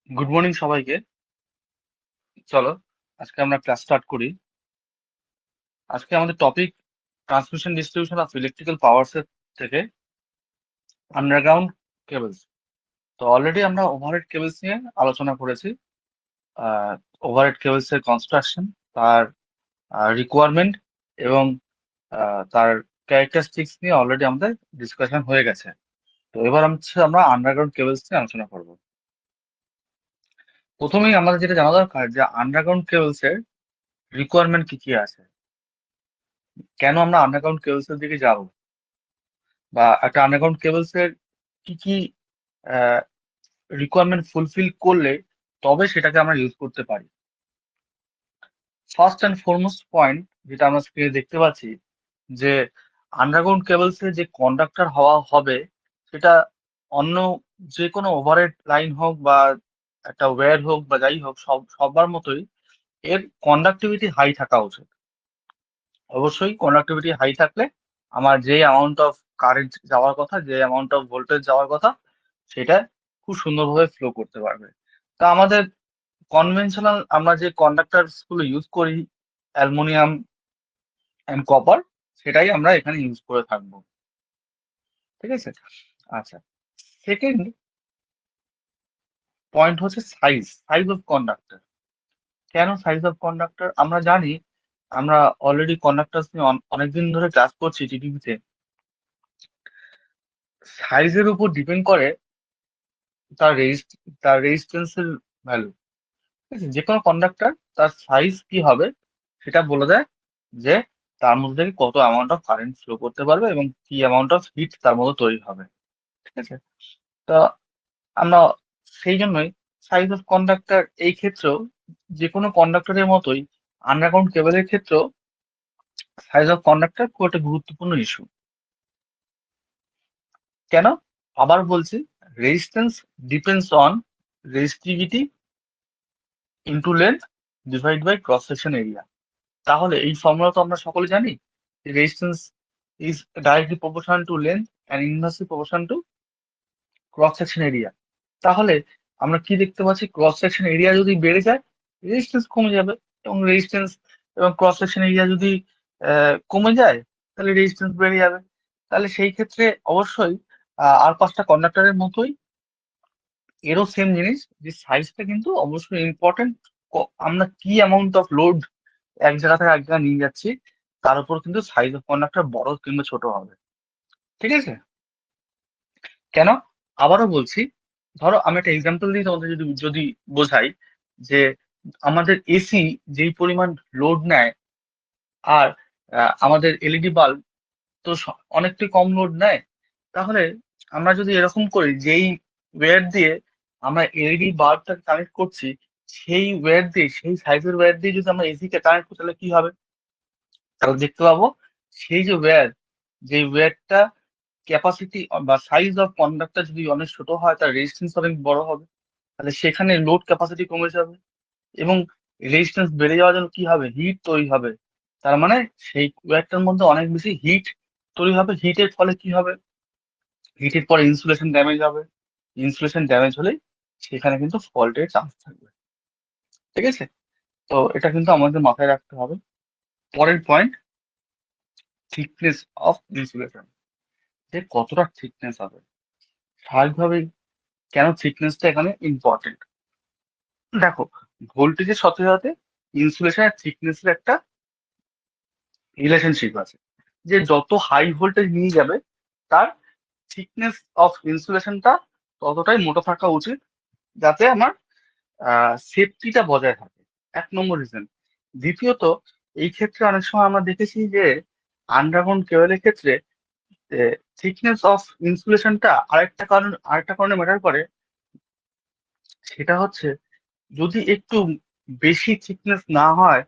Good morning সবাইকে। চলো আজকে আমরা ক্লাস স্টার্ট করি। আজকে আমাদের topic transmission distribution of electrical powers এর থেকে আন্ডারগ্রাউন্ড কেবলস। তো অলরেডি আমরা ওভারহেড কেবলস নিয়ে আলোচনা করেছি। ওভারহেড কেবলস এর কনস্ট্রাকশন, তার রিকোয়ারমেন্ট এবং তার ক্যারেক্টারিস্টিক্স নিয়ে অলরেডি আমাদের ডিসকাশন হয়ে গেছে। তো এবার আমরা আন্ডারগ্রাউন্ড কেবলস নিয়ে আলোচনা করব। প্রথমেই আমাদের যেটা জানা দরকার যে আন্ডারগ্রাউন্ড কেবলস এর রিকোয়ারমেন্ট কি কি আছে, কেন আমরা আন্ডারগ্রাউন্ড কেবলস এর দিকে যাব, বা একটা আন্ডারগ্রাউন্ড কেবলস এর কি কি রিকোয়ারমেন্ট ফুলফিল করলে তবে সেটাকে আমরা ইউজ করতে পারি। ফার্স্ট অ্যান্ড ফরমোস্ট পয়েন্ট যেটা আমরা স্ক্রিনে দেখতে পাচ্ছি, যে আন্ডারগ্রাউন্ড কেবলস এর যে কন্ডাক্টর হওয়া হবে সেটা অন্য যে কোনো ওভারহেড লাইন হোক বা একটা ওয়্যার হোক বা যাই হোক, সবার মতোই এর কন্ডাক্টিভিটি হাই থাকা উচিত। অবশ্যই কন্ডাক্টিভিটি হাই থাকলে আমার যে অ্যামাউন্ট অফ কারেন্ট যাওয়ার কথা, যে অ্যামাউন্ট অফ ভোল্টেজ যাওয়ার কথা, সেটা খুব সুন্দরভাবে ফ্লো করতে পারবে। তা আমাদের কনভেনশনাল আমরা যে কন্ডাক্টর গুলো ইউজ করি, অ্যালুমিনিয়াম অ্যান্ড কপার, সেটাই আমরা এখানে ইউজ করে থাকবো। ঠিক আছে। আচ্ছা, সেকেন্ড পয়েন্ট হচ্ছে সাইজ সাইজ অফ কন্ডাক্টর। কেন সাইজ অফ কন্ডাক্টর? আমরা জানি, আমরা অলরেডি কন্ডাক্টর নিয়ে অনেকদিন ধরে ক্লাস করছি টিটিভিতে। সাইজের উপর ডিপেন্ড করে তার তার রেজিস্ট্যান্সের ভ্যালু। ঠিক আছে, যে কোনো কন্ডাক্টর তার সাইজ কি হবে সেটা বলে দেয় যে তার মধ্যে থেকে কত অ্যামাউন্ট অফ কারেন্ট ফ্লো করতে পারবে এবং কি অ্যামাউন্ট অফ হিট তার মধ্যে তৈরি হবে। ঠিক আছে। তো আমরা সেই জন্যই সাইজ অফ কন্ডাক্টর এই ক্ষেত্রেও, যে কোনো কন্ডাক্টরের মতোই আন্ডারগ্রাউন্ড কেবলের ক্ষেত্রেও সাইজ অফ কন্ডাক্টর খুব একটা গুরুত্বপূর্ণ ইস্যু। কেন? আবার বলছি, resistance depends on resistivity into length divide by cross section area. তাহলে এই ফর্মুলা তো আমরা সকলে জানি, resistance is directly proportional to length and inversely proportional to cross section area. তাহলে আমরা কি দেখতে পাচ্ছি, ক্রস সেকশন এরিয়া যদি বেড়ে যায় রেজিস্ট্যান্স কমে যাবে, এবং রেজিস্ট্যান্স এবং ক্রস সেকশন এরিয়া যদি কমে যায় তাহলে রেজিস্ট্যান্স বেড়ে যাবে। তাহলে সেই ক্ষেত্রে অবশ্যই আর পাঁচটা কন্ডাক্টরের মতোই এরও সেম জিনিস, যে সাইজটা কিন্তু অবশ্যই ইম্পর্টেন্ট। আমরা কি অ্যামাউন্ট অফ লোড এক জায়গা থেকে এক জায়গায় নিয়ে যাচ্ছি তার উপর কিন্তু সাইজ অফ কন্ডাক্টর বড় কিংবা ছোট হবে। ঠিক আছে। কেন? আবারও বলছি, ধরো আমি একটা এক্সাম্পল দিই তোমাদের, যদি যদি বোঝাই, যে আমাদের এসি যেই পরিমাণ লোড নেয়, আর আমাদের এলইডি বাল্ব তো অনেকটাই কম লোড নেয়। তাহলে আমরা যদি এরকম করি, যেই ওয়্যার দিয়ে আমরা এলইডি বাল্বটাকে কানেক্ট করছি, সেই ওয়্যার দিয়ে, সেই সাইজের ওয়্যার দিয়ে যদি আমরা এসি কে কানেক্ট করি, তাহলে কি হবে? তাহলে দেখতে পাবো সেই যে ওয়্যার, যে ওয়্যারটা ক্যাপাসিটি বা সাইজ অফ কন্ডাক্টর যদি অনেক ছোট হয় তার রেজিস্ট্যান্স অনেক বড় হবে। তাহলে সেখানে লোড ক্যাপাসিটি কমে যাবে, এবং রেজিস্ট্যান্স বেড়ে যাওয়ার জন্য কি হবে, হিট তৈরি হবে। তার মানে সেই ওয়্যারটার মধ্যে অনেক বেশি হিট তৈরি হবে। হিটের ফলে কি হবে, হিটের পরে ইনসুলেশন ড্যামেজ হবে। ইনসুলেশন ড্যামেজ হলেই সেখানে কিন্তু ফল্টের চান্স থাকবে। ঠিক আছে। তো এটা কিন্তু আমাদের মাথায় রাখতে হবে। পরের পয়েন্ট, থিকনেস অফ ইনসুলেশন, যে কতটা থিকনেস হবে। স্বাভাবিকভাবেই কেন থিকনেসটা এখানে ইম্পর্টেন্ট, দেখো, ভোল্টেজের সাথে সাথে ইনসুলেশনের থিকনেসের একটা রিলেশনশিপ আছে। যে যত হাই ভোল্টেজ নিয়ে যাবে তার থিকনেস অফ ইনসুলেশনটা ততটাই মোটা থাকা উচিত, যাতে আমার সেফটিটা বজায় থাকে। এক নম্বর রিজন। দ্বিতীয়ত, এই ক্ষেত্রে অনেক সময় আমরা দেখেছি যে আন্ডারগ্রাউন্ড কেবলের ক্ষেত্রে থিকনেস অফ ইনসুলেশনটা আরেকটা কারণে ম্যাটার করে। সেটা হচ্ছে, যদি একটু বেশি থিকনেস না হয়,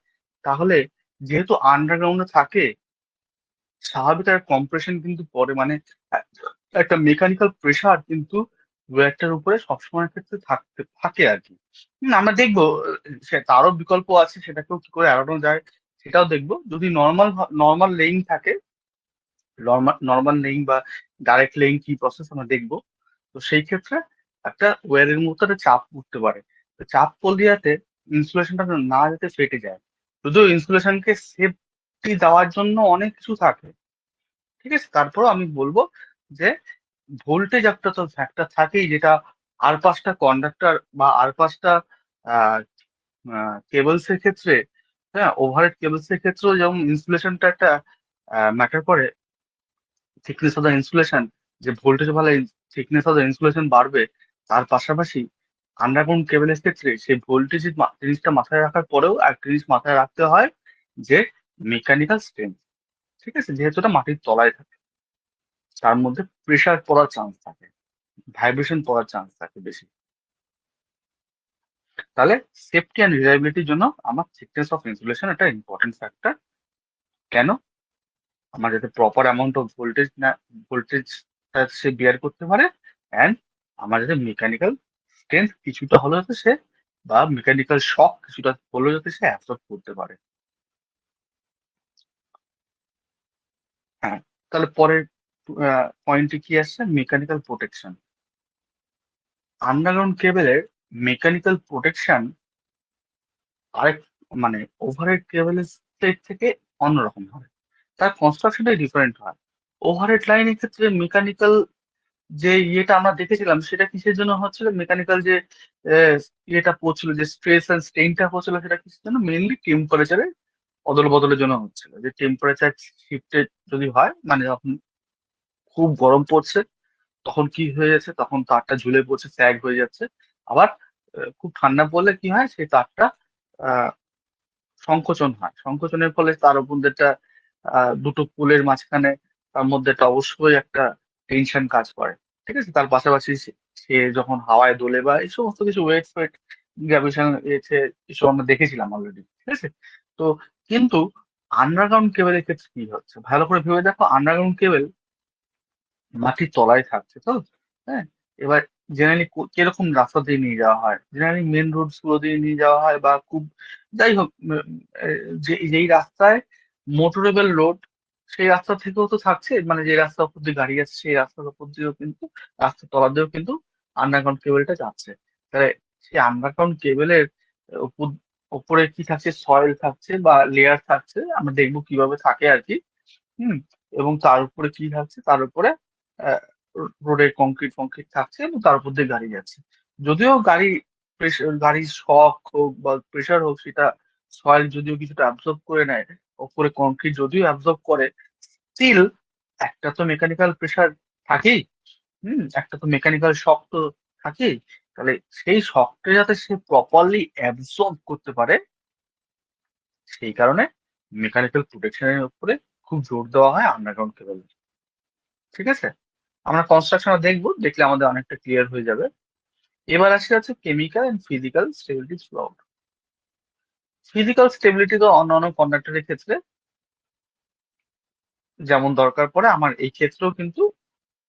তাহলে যেহেতু আন্ডারগ্রাউন্ডে থাকে, স্বাভাবিক একটা কম্প্রেশন কিন্তু পড়ে, মানে আহ, একটা মেকানিক্যাল প্রেসার কিন্তু ওয়্যারটার উপরে সবসময় ক্ষেত্রে থাকে আর কি। আমরা দেখবো সে তারও বিকল্প আছে, সেটাকেও কি করে এড়ানো যায় সেটাও দেখবো। যদি নর্মাল নর্মাল লেইং থাকে, নর্মাল লেইং বা ডাইরেক্ট লেইং কি প্রসেস আমরা দেখবো। তো সেই ক্ষেত্রে একটা ওয়্যারের মধ্যে একটা চাপ উঠতে পারে, চাপ পড়লে যাতে ইনসুলেশনটা না যাতে ফেটে যায়। যদিও ইনসুলেশনকে সেফটি দেওয়ার জন্য অনেক কিছু থাকে, ঠিক আছে, তারপরেও আমি বলবো যে ভোল্টেজ একটা তো ফ্যাক্টর থাকেই, যেটা আর পাঁচটা কন্ডাক্টর বা আর পাঁচটা কেবলস এর ক্ষেত্রে, হ্যাঁ, ওভারহেড কেবলস এর ক্ষেত্রেও যেমন ইনসুলেশনটা একটা ম্যাটার করে, থিকনেস অফ দ্য ইনসুলেশন, যে ভোল্টেজ ভালো, থিকনেস অফ দ্য ইনসুলেশন বাড়বে, তার পাশাপাশি আন্ডারগ্রাউন্ড কেবলের ক্ষেত্রে সেই ভোল্টেজ জিনিসটা মাথায় রাখার পরেও একটা জিনিস মাথায় রাখতে হয়, যে মেকানিক্যাল স্ট্রেংথ, ঠিক আছে, যেহেতু এটা মাটির তলায় থাকে, তার মধ্যে প্রেসার পড়ার চান্স থাকে, ভাইব্রেশন পড়ার চান্স থাকে বেশি। তাহলে সেফটি অ্যান্ড রিলায়েবিলিটির জন্য আমার থিকনেস অফ ইনসুলেশন একটা ইম্পর্টেন্ট ফ্যাক্টর। কেন? আমার যাতে প্রপার অ্যামাউন্ট অফ ভোল্টেজ সে বিয়ার করতে পারে, অ্যান্ড আমার যাতে মেকানিক্যাল স্ট্রেংথ কিছুটা হলেও যাতে সে, বা মেকানিক্যাল শক কিছুটা হলেও যাতে সে অ্যাবসর্ব করতে পারে। হ্যাঁ, তাহলে পরের পয়েন্টে কি আসছে, মেকানিক্যাল প্রোটেকশন। আন্ডারগ্রাউন্ড কেবলের মেকানিক্যাল প্রোটেকশন আরেক, মানে ওভারহেড কেবলের থেকে অন্যরকম হয়, তার কনস্ট্রাকশনটাই ডিফারেন্ট হয়। ওভারহেড লাইনের ক্ষেত্রে মেকানিক্যাল যে ইয়েটা আমরা দেখেছিলাম, সেটা কিসের জন্য হচ্ছিল, মেকানিক্যাল যে ইয়েটা পড়ছিল, যে স্ট্রেস এন্ড স্ট্রেইনটা হচ্ছিল, সেটা কিসের জন্য, মেইনলি টেম্পারেচারের অদল বদলের জন্য হচ্ছিল। যে টেম্পারেচার শিফটেড যদি হয়, মানে যখন খুব গরম পড়ছে তখন কি হয়ে যাচ্ছে, তখন তারটা ঝুলে পড়ছে, স্যাগ হয়ে যাচ্ছে। আবার খুব ঠান্ডা পড়লে কি হয়, সেই তারটা সংকোচন হয়, সংকোচনের ফলে তার মধ্যে একটা দুটো পুলের মাঝখানে তার মধ্যে একটা অবশ্যই একটা টেনশন কাজ করে, ঠিক আছে। তার পাশাপাশি সে যখন হাওয়ায় দোলে বা এই সমস্ত কিছু ওয়েট ফেট, গ্র্যাভিটেশন এসে এসব আমরা দেখেছিলাম অলরেডি, ঠিক আছে। তো কিন্তু আন্ডারগ্রাউন্ড কেবলের ক্ষেত্রে কি হচ্ছে, ভালো করে ভেবে দেখো, আন্ডারগ্রাউন্ড কেবল মাটির তলায় থাকছে তো, হ্যাঁ। এবার জেনারেলি কিরকম রাস্তা দিয়ে নিয়ে যাওয়া হয়, জেনারেলি মেন রোডস গুলো দিয়ে নিয়ে যাওয়া হয়, বা খুব, যাই হোক, যেই রাস্তায় মোটরেবল রোড, সেই রাস্তা থেকেও তো থাকছে, মানে যে রাস্তার উপর দিয়ে গাড়ি যাচ্ছে সেই রাস্তার উপর দিয়েও কিন্তু, রাস্তার তলা দিয়েও কিন্তু আন্ডারগ্রাউন্ড কেবলটা যাচ্ছে। তাহলে সেই আন্ডারগ্রাউন্ড কেবলের উপর, উপরে কি থাকছে, সয়েল থাকছে বা লেয়ার থাকছে, আমরা দেখবো কিভাবে থাকে আর কি। হুম। এবং তার উপরে কি থাকছে, তার উপরে রোডের কংক্রিট ফংক্রিট থাকছে, এবং তার উপর দিয়ে গাড়ি যাচ্ছে। যদিও গাড়ির শক হোক বা প্রেসার হোক, সেটা সয়েল যদিও কিছুটা অ্যাবজর্ব করে নেয়, উপরে কংক্রিট যদিও অ্যাবজর্ব করে, স্টিল একটা তো মেকানিক্যাল প্রেসার থাকেই। একটা তো মেকানিক্যাল শক তো থাকেই। তাহলে সেই শকটা যাতে সে প্রপারলি অ্যাবজর্ব করতে পারে, সেই কারণে মেকানিক্যাল প্রোটেকশনের উপরে খুব জোর দেওয়া হয় আন্ডারগ্রাউন্ড কেবল, ঠিক আছে। আমরা কনস্ট্রাকশন দেখবো, দেখলে আমাদের অনেকটা ক্লিয়ার হয়ে যাবে। এবার আসি হচ্ছে chemical and physical stability throughout. Physical stability তো অন্যান্য কন্ডাক্টরের ক্ষেত্রে যেমন দরকার পড়ে, আমার এই ক্ষেত্রেও কিন্তু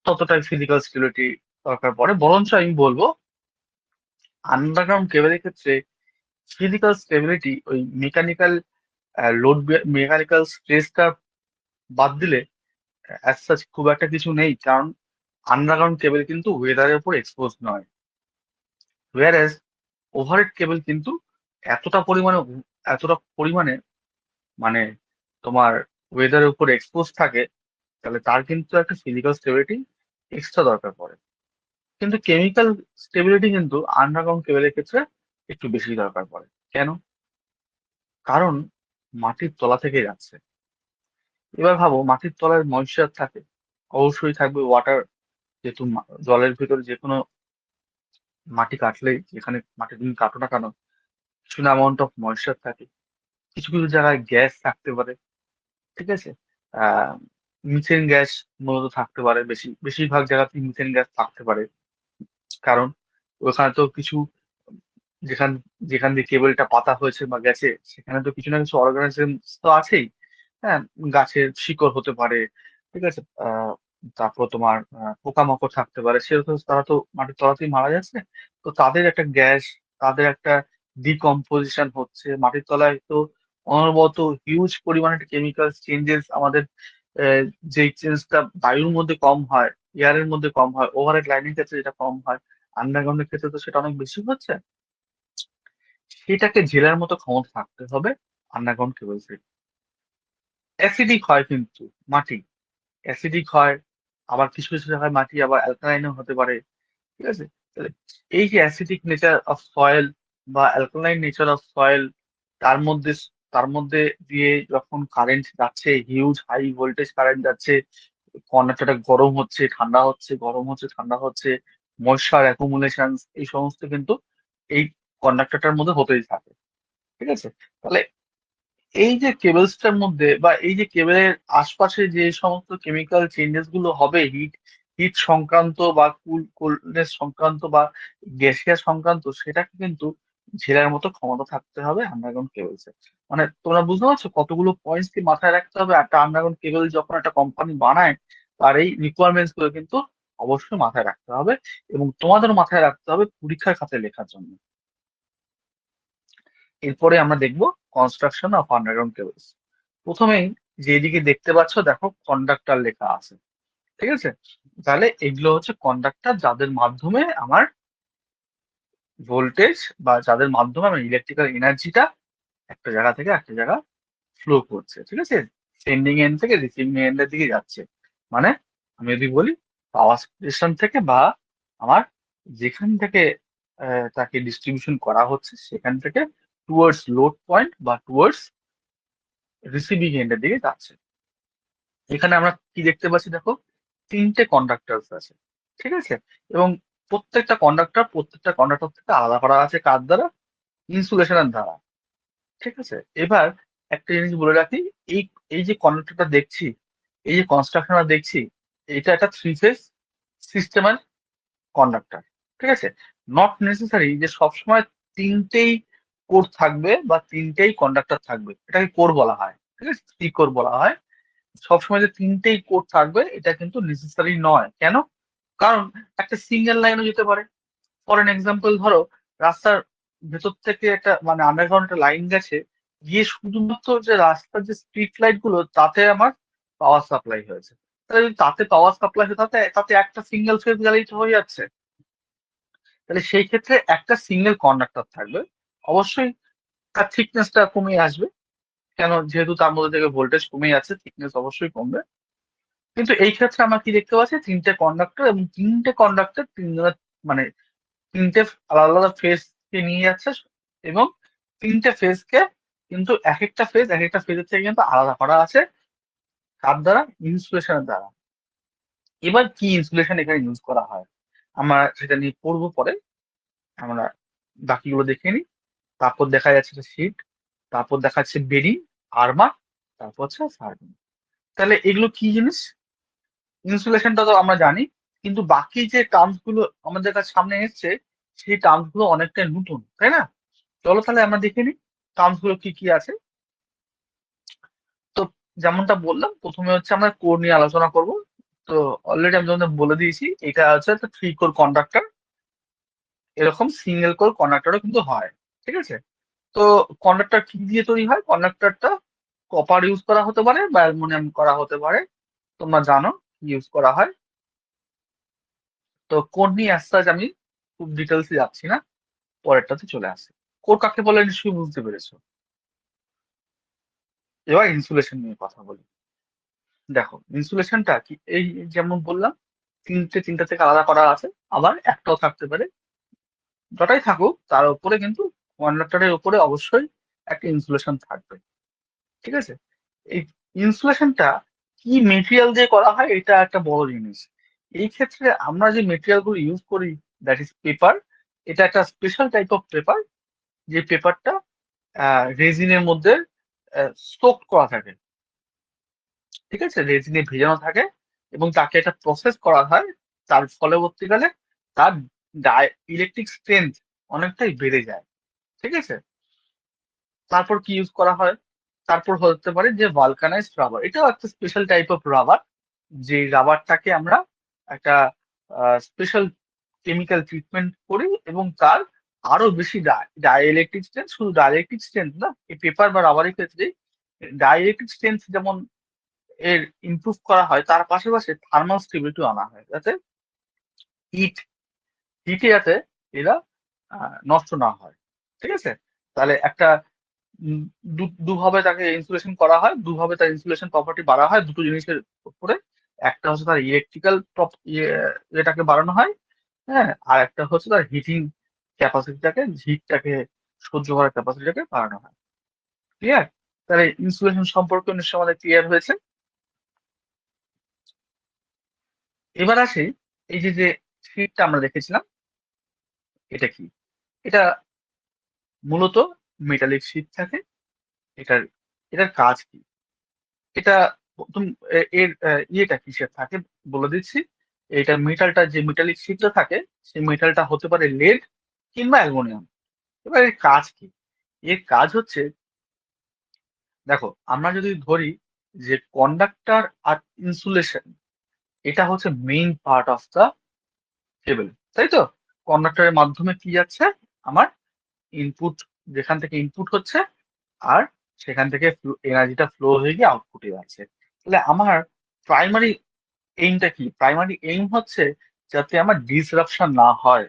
ততটাই ফিজিক্যাল স্টেবিলিটি দরকার পড়ে, বরঞ্চ আমি বলবো আন্ডারগ্রাউন্ড কেবলের ক্ষেত্রে ফিজিক্যাল স্টেবিলিটি ওই মেকানিক্যাল লোড, মেকানিক্যাল স্ট্রেসটা বাদ দিলে অ্যাজ সাচ খুব একটা কিছু নেই, কারণ আন্ডারগ্রাউন্ড কেবল কিন্তু ওয়েদারের উপর এক্সপোজ নয়, হুয়ার ওভারহেড কেবল কিন্তু এতটা পরিমাণে, এতটা পরিমাণে, মানে তোমার ওয়েদারের উপর এক্সপোজ থাকে, তাহলে তার কিন্তু একটা ফিজিক্যাল স্টেবিলিটি এক্সট্রা দরকার পড়ে। কিন্তু কেমিক্যাল স্টেবিলিটি কিন্তু আন্ডারগ্রাউন্ড কেবলের ক্ষেত্রে একটু বেশি দরকার পড়ে। কেন? কারণ মাটির তলা থেকে যাচ্ছে। এবার ভাবো, মাটির তলায় ময়েশ্চার থাকে, অবশ্যই থাকবে ওয়াটার, যেহেতু জলের ভিতরে যে কোনো মাটি কাটলেই, যেখানে মাটি তুমি কাটো না কেন, কিছু অ্যামাউন্ট অফ ময়েশ্চার থাকে, কিছু কিছু জায়গায় গ্যাস থাকতে পারে, ঠিক আছে। আহ মিথেন গ্যাস মূলত থাকতে পারে, বেশিরভাগ জায়গাতে মিথেন গ্যাস থাকতে পারে। কারণ ওখানে তো কিছু, যেখান যেখান দিয়ে কেবলটা পাতা হয়েছে বা গেছে, সেখানে তো কিছু না কিছু অর্গানিজম তো আছেই। হ্যাঁ, গাছের শিকড় হতে পারে, ঠিক আছে। তারপর তোমার পোকামাকড় থাকতে পারে, সেরকম তারা তো মাটির তলাতেই মারা যাচ্ছে। তো তাদের একটা গ্যাস, তাদের একটা ডিকম্পোজিশন হচ্ছে মাটির তলায়, তো অনবরত হিউজ পরিমাণে কেমিক্যাল চেঞ্জেস আমাদের, আহ, যেই চেঞ্জটা বায়ুর মধ্যে কম হয়, এয়ারের মধ্যে কম হয়, ওভারহেড লাইনের ক্ষেত্রে যেটা কম হয়, আন্ডারগ্রাউন্ডের ক্ষেত্রে তো সেটা অনেক বেশি হচ্ছে। সেটাকে জেলার মতো ক্ষমতা থাকতে হবে আন্ডারগ্রাউন্ড কেবলস এর। অ্যাসিডিক হয় কিন্তু মাটি, অ্যাসিডিক হয়, আবার কিছু কিছু জায়গায় মাটি আবার অ্যালকালাইনও হতে পারে। ঠিক আছে? তাহলে এই যে অ্যাসিডিক নেচার অফ সয়েল বা অ্যালকালাইন নেচার অফ সয়েল, তার মধ্যে তার মধ্যে দিয়ে যখন কারেন্ট যাচ্ছে, হিউজ হাই ভোল্টেজ কারেন্ট যাচ্ছে, কন্ডাক্টরটা গরম হচ্ছে ঠান্ডা হচ্ছে, গরম হচ্ছে ঠান্ডা হচ্ছে, ময়েশ্চার অ্যাকুমুলেশন, এই সমস্ত কিন্তু এই কন্ডাক্টরটার মধ্যে হতেই থাকে। ঠিক আছে? তাহলে এই যে কেবলসটার মধ্যে বা এই যে কেবলের আশপাশে যে সমস্ত কেমিক্যাল চেঞ্জেস গুলো হবে, হিট হিট সংক্রান্ত বা কোল্ডনেস সংক্রান্ত বা গ্যাসিয়াস সংক্রান্ত, সেটাকে কিন্তু ঝেলার মতো ক্ষমতা থাকতে হবে আন্ডারগ্রাউন্ড কেবলস। মানে তোমরা বুঝতে পারছো কতগুলো পয়েন্টস কি মাথায় রাখতে হবে একটা আন্ডারগ্রাউন্ড কেবল যখন একটা কোম্পানি বানায়, তার এই রিকোয়ারমেন্টস গুলো কিন্তু অবশ্যই মাথায় রাখতে হবে, এবং তোমাদের মাথায় রাখতে হবে পরীক্ষার খাতায় লেখার জন্য। এরপরে আমরা দেখবো কনস্ট্রাকশন অফ আন্ডারগ্রাউন্ড কেবলস। প্রথমেই যেদিকে দেখতে পাচ্ছ দেখো কন্ডাক্টর লেখা আছে। ঠিক আছে? তাহলে এগুলো হচ্ছে কন্ডাক্টর, যাদের মাধ্যমে আমার ভোল্টেজ বা যাদের মাধ্যমে আমার ইলেকট্রিক্যাল এনার্জিটা একটা জায়গা থেকে একটা জায়গা ফ্লো করছে। ঠিক আছে? সেন্ডিং এন্ড থেকে রিসিভিং এন্ডের দিকে যাচ্ছে। মানে আমি যদি বলি পাওয়ার স্টেশন থেকে বা আমার যেখান থেকে তাকে ডিস্ট্রিবিউশন করা হচ্ছে সেখান থেকে টুয়ার্ডস লোড পয়েন্ট বা টুয়ার্ডস রিসিভিং এন্ডের দিকে যাচ্ছে। এখানে আমরা কি দেখতে পাচ্ছি দেখো, তিনটে কন্ডাক্টর আছে। ঠিক আছে? এবং প্রত্যেকটা কন্ডাক্টর থেকে আলাদা করা আছে কার দ্বারা? ইনসুলেশনের দ্বারা। ঠিক আছে? এবার একটা জিনিস বলে রাখি, এই এই যে কন্ডাক্টরটা দেখছি, এই যে কনস্ট্রাকশনটা দেখছি, এটা একটা থ্রি ফেজ সিস্টেমের কন্ডাক্টর। ঠিক আছে? নট নেসেসারি যে সবসময় তিনটেই কোর থাকবে বা তিনটেই কন্ডাক্টর থাকবে, এটাকে কোর বলা হয়। ঠিক আছে? থ্রি কোর বলা হয়। সবসময় যে তিনটেই কোড থাকবে এটা কিন্তু নেসেসারি নয়। কেন? কারণ একটা সিঙ্গেল লাইনও যেতে পারে। ফর এন এক্সাম্পল ধরো, রাস্তার ভেতর থেকে একটা মানে আন্ডারগ্রাউন্ড একটা লাইন গেছে, গিয়ে শুধুমাত্র যে রাস্তার যে স্ট্রিট লাইট গুলো তাতে আমার পাওয়ার সাপ্লাই হয়েছে। তাহলে যদি তাতে পাওয়ার সাপ্লাই হয়, তাতে তাতে একটা সিঙ্গেল ফেজ গেলেই তো হয়ে যাচ্ছে। তাহলে সেই ক্ষেত্রে একটা সিঙ্গেল কন্ডাক্টর থাকবে। অবশ্যই তার থিকনেসটা কমে আসবে। কেন? যেহেতু তার মধ্যে থেকে ভোল্টেজ কমে যাচ্ছে, থিকনেস অবশ্যই কমবে। কিন্তু এই ক্ষেত্রে আমরা কি দেখতে পাচ্ছি, তিনটে কন্ডাক্টর, এবং তিনটে কন্ডাক্টর তিনজনের মানে তিনটে আলাদা আলাদা ফেজ কে নিয়ে যাচ্ছে, এবং তিনটে ফেজ কে কিন্তু এক একটা ফেজের থেকে কিন্তু আলাদা করা আছে কার দ্বারা? ইনসুলেশনের দ্বারা। এবার কি ইনসুলেশন এখানে ইউজ করা হয় আমরা সেটা নিয়ে পড়বো পরে। আমরা বাকিগুলো দেখে নিই। তারপর দেখা যাচ্ছে শীট, তারপর দেখা যাচ্ছে বেরিং, আর্মার, তারপর হচ্ছে সার্ভিং। তাহলে এগুলো কি জিনিস? ইনসুলেশনটা তো আমরা জানি, কিন্তু বাকি যে টার্মস গুলো আমাদের কাছে সামনে এসছে, সেই টার্মস গুলো অনেকটাই নতুন, তাই না? চলো তাহলে আমরা দেখে নিই টার্মস গুলো কি কি আছে। তো যেমনটা বললাম, প্রথমে হচ্ছে আমরা কোর নিয়ে আলোচনা করব। তো অলরেডি আমি তোমাদের বলে দিয়েছি, এটা হচ্ছে একটা থ্রি কোর কন্ডাক্টর। এরকম সিঙ্গেল কোর কন্ডাক্টরও কিন্তু হয়। ঠিক আছে? তো কন্ডাক্টর কি দিয়ে তৈরি হয়? কন্ডাক্টরটা কপার ইউজ করা হতে পারে বা অ্যালুমিনিয়াম করা হতে পারে। তোমরা জানো ইউজ করা হয়। তো কোড নিয়ে আসতে আমি খুব ডিটেলসে যাচ্ছি না, পরেরটাতে চলে আসে। কোর কাকে বলে নিশ্চয়ই বুঝতে পেরেছো। এবার ইনসুলেশন নিয়ে কথা বলি। দেখো ইনসুলেশনটা কি, এই যেমন বললাম তিনটা থেকে আলাদা করা আছে, আবার একটাও থাকতে পারে। যটাই থাকুক তার উপরে কিন্তু কন্ডাক্টরের উপরে অবশ্যই একটা ইনসুলেশন থাকবে। ঠিক আছে? এই ইনসুলেশনটা কি মেটেরিয়াল দিয়ে করা হয়, এটা একটা বড় জিনিস। এই ক্ষেত্রে আমরা যে মেটেরিয়াল গুলো ইউজ করি, দ্যাট ইজ পেপার। এটা একটা স্পেশাল টাইপ অফ পেপার, যে পেপারটা রেজিনের মধ্যে সোক করা থাকে। ঠিক আছে? রেজিনে ভেজানো থাকে, এবং তাকে একটা প্রসেস করা হয়। তার ফলবর্তীকালে তার ইলেকট্রিক স্ট্রেংথ অনেকটাই বেড়ে যায়। ঠিক আছে? তারপর কি ইউজ করা হয়? তারপর হতে পারে যে ভালকানাইজড রাবার, এটাও একটা স্পেশাল টাইপ অফ রাবার। যে রাবারটাকে আমরা একটা স্পেশাল কেমিক্যাল ট্রিটমেন্ট করি, এবং তার আরো বেশি ডাইইলেকট্রিক স্ট্রেংথ, শুধু ডাইইলেকট্রিক স্ট্রেংথ না, এই পেপার বা রাবারের ক্ষেত্রে ডাইইলেকট্রিক স্ট্রেংথ যেমন এর ইমপ্রুভ করা হয়, তার পাশাপাশি থার্মাল স্টেবিলিটি আনা হয়, যাতে হিট হিটে যাতে এরা নষ্ট না হয়। ঠিক আছে? তাহলে একটা দুভাবে তাকে ইনসুলেশন করা হয়, দুভাবে তার ইনসুলেশন প্রপার্টি বাড়া হয় দুটো জিনিসের উপরে। একটা হচ্ছে তার ইলেকট্রিক্যাল ইয়েটাকে বাড়ানো হয়, হ্যাঁ, আর একটা হচ্ছে তার হিটিং ক্যাপাসিটিটাকে, হিটটাকে সহ্য করার ক্যাপাসিটিটাকে বাড়ানো হয়। ক্লিয়ার? তাহলে ইনসুলেশন সম্পর্কে নিশ্চয়ই আমাদের ক্লিয়ার হয়েছে। এবার আসি, এই যে যে শীটটা আমরা দেখেছিলাম, এটা কি? এটা মূলত মেটালিক শীট থাকে। এটার এটার কাজ কি? এটা প্রথম এর ইয়েটা কিসের থাকে বলে দিচ্ছি। এটা মেটালটা, যে মেটালিক শীটটা থাকে, সেই মেটালটা হতে পারে লেড কিংবা অ্যালুমিনিয়াম। এবার এর কাজ কি? এর কাজ হচ্ছে, দেখো আমরা যদি ধরি যে কন্ডাক্টর আর ইনসুলেশন, এটা হচ্ছে মেইন পার্ট অফ দ্য কেবল, তাই তো? কন্ডাক্টরের মাধ্যমে কি যাচ্ছে? আমার ইনপুট, যেখান থেকে ইনপুট হচ্ছে, আর সেখান থেকে এনার্জিটা ফ্লো হয়ে গিয়ে আউটপুটে যাচ্ছে। তাহলে আমার প্রাইমারি এইমটা কি? প্রাইমারি এইম হচ্ছে যাতে আমার ডিসরাপশন না হয়,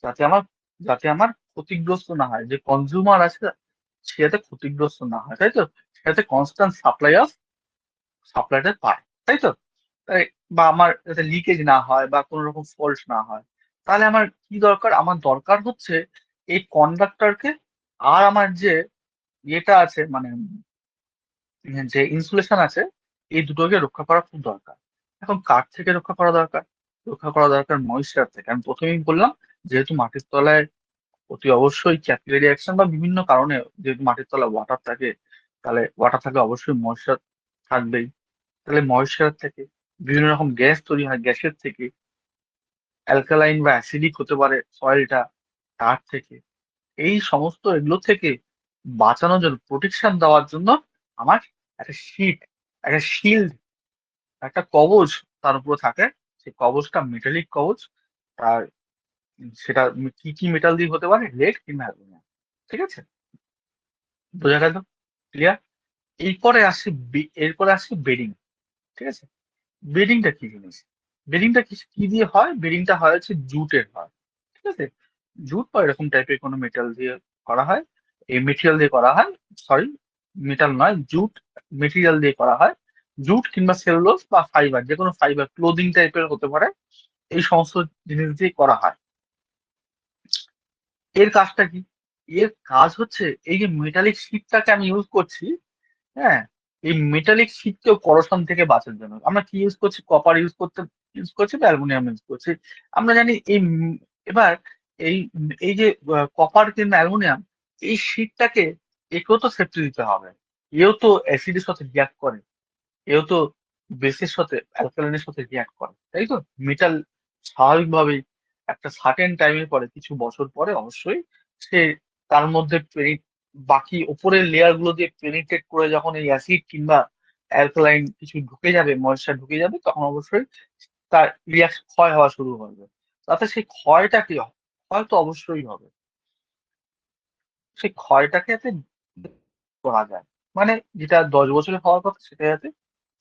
যাতে আমার যাতে আমার ক্ষতিগ্রস্ত না হয়, যে কনজিউমার আছে সে যাতে ক্ষতিগ্রস্ত না হয়, তাই তো? সে যাতে কনস্ট্যান্ট সাপ্লাইটা পায়, তাই তো? তাই, বা আমার যাতে লিকেজ না হয় বা কোনো রকম ফল্ট না হয়। তাহলে আমার কি দরকার? আমার দরকার হচ্ছে এই কন্ডাক্টরকে আর আমার যে ইয়েটা আছে, মানে যে ইনসুলেশন আছে, এই দুটোকে রক্ষা করা খুব দরকার। এখন কার থেকে রক্ষা করা দরকার? রক্ষা করা দরকার ময়েশ্চার থেকে। আমি প্রথমেই বললাম, যেহেতু মাটির তলায় অতি অবশ্যই ক্যাপিলারি অ্যাকশন বা বিভিন্ন কারণে, যেহেতু মাটির তলায় ওয়াটার থাকে, তাহলে ওয়াটার থাকলে অবশ্যই ময়েশ্চার থাকবেই। তাহলে ময়েশ্চার থেকে বিভিন্ন রকম গ্যাস তৈরি হয়, গ্যাসের থেকে অ্যালকালাইন বা অ্যাসিডিক হতে পারে সয়েলটা, তার থেকে। এই সমস্ত এগুলো থেকে বাঁচানোর জন্য, প্রোটেকশন দেওয়ার জন্য আমার একটা শীট, একটা শিল্ড, একটা কবচ তার উপরে থাকে। সেই কবচটা মেটালিক কবচ। আর সেটা কি কি মেটাল দিয়ে হতে পারে? লেড কিংবা অ্যালুমিনিয়াম। ঠিক আছে? বোঝা গেল? ক্লিয়ার? এরপরে আসি বেডিং। ঠিক আছে? বেডিংটা কি জিনিস? বেডিংটা কি কি দিয়ে হয়? বেডিংটা হয় হচ্ছে জুটের হয়। ঠিক আছে? জুট বা এরকম টাইপের কোনো মেটাল দিয়ে করা হয়। এই মেটেরিয়াল দিয়ে করা হয়, সরি, মেটাল নয়, জুট মেটেরিয়াল দিয়ে করা হয়। জুট কিংবা সেলুলোজ বা ফাইবার, যে কোনো ফাইবার, ক্লোদিং টাইপের হতে পারে। এই সমস্ত জিনিস দিয়ে করা হয়। এর কাজটা কি? এর কাজ হচ্ছে, এই যে মেটালিক শিটটাকে আমি ইউজ করছি, হ্যাঁ, এই মেটালিক শিটকেও করোশন থেকে বাঁচার জন্য আমরা কি ইউজ করছি? কপার ইউজ করছি বা অ্যালুমিনিয়াম ইউজ করছি। আমরা জানি এবার এই এই যে কপার কিংবা অ্যালুমিনিয়াম, এই শিটটাকে, একেও তো সেফটি দিতে হবে। এও তো অ্যাসিডের সাথে রিয়াক্ট করে, এও তো বেসের সাথে, অ্যালকালাইনের সাথে রিয়াক্ট করে, তাই তো? মেটাল স্বাভাবিকভাবেই একটা সার্টেন টাইমের পরে, কিছু বছর পরে অবশ্যই সে তার মধ্যে বাকি উপরের লেয়ার গুলো দিয়ে পেনিট্রেট করে যখন এই অ্যাসিড কিংবা অ্যালকালাইন কিছু ঢুকে যাবে, ময়েশ্চার ঢুকে যাবে, তখন অবশ্যই তার রিয়াকশন, ক্ষয় হওয়া শুরু হবে। তাতে সেই ক্ষয়টা কি হয়? ক্ষয় তো অবশ্যই হবে। সেই ক্ষয়টাকে যাতে করা যায়, মানে যেটা 10 বছরে হওয়ার কথা সেটা যাতে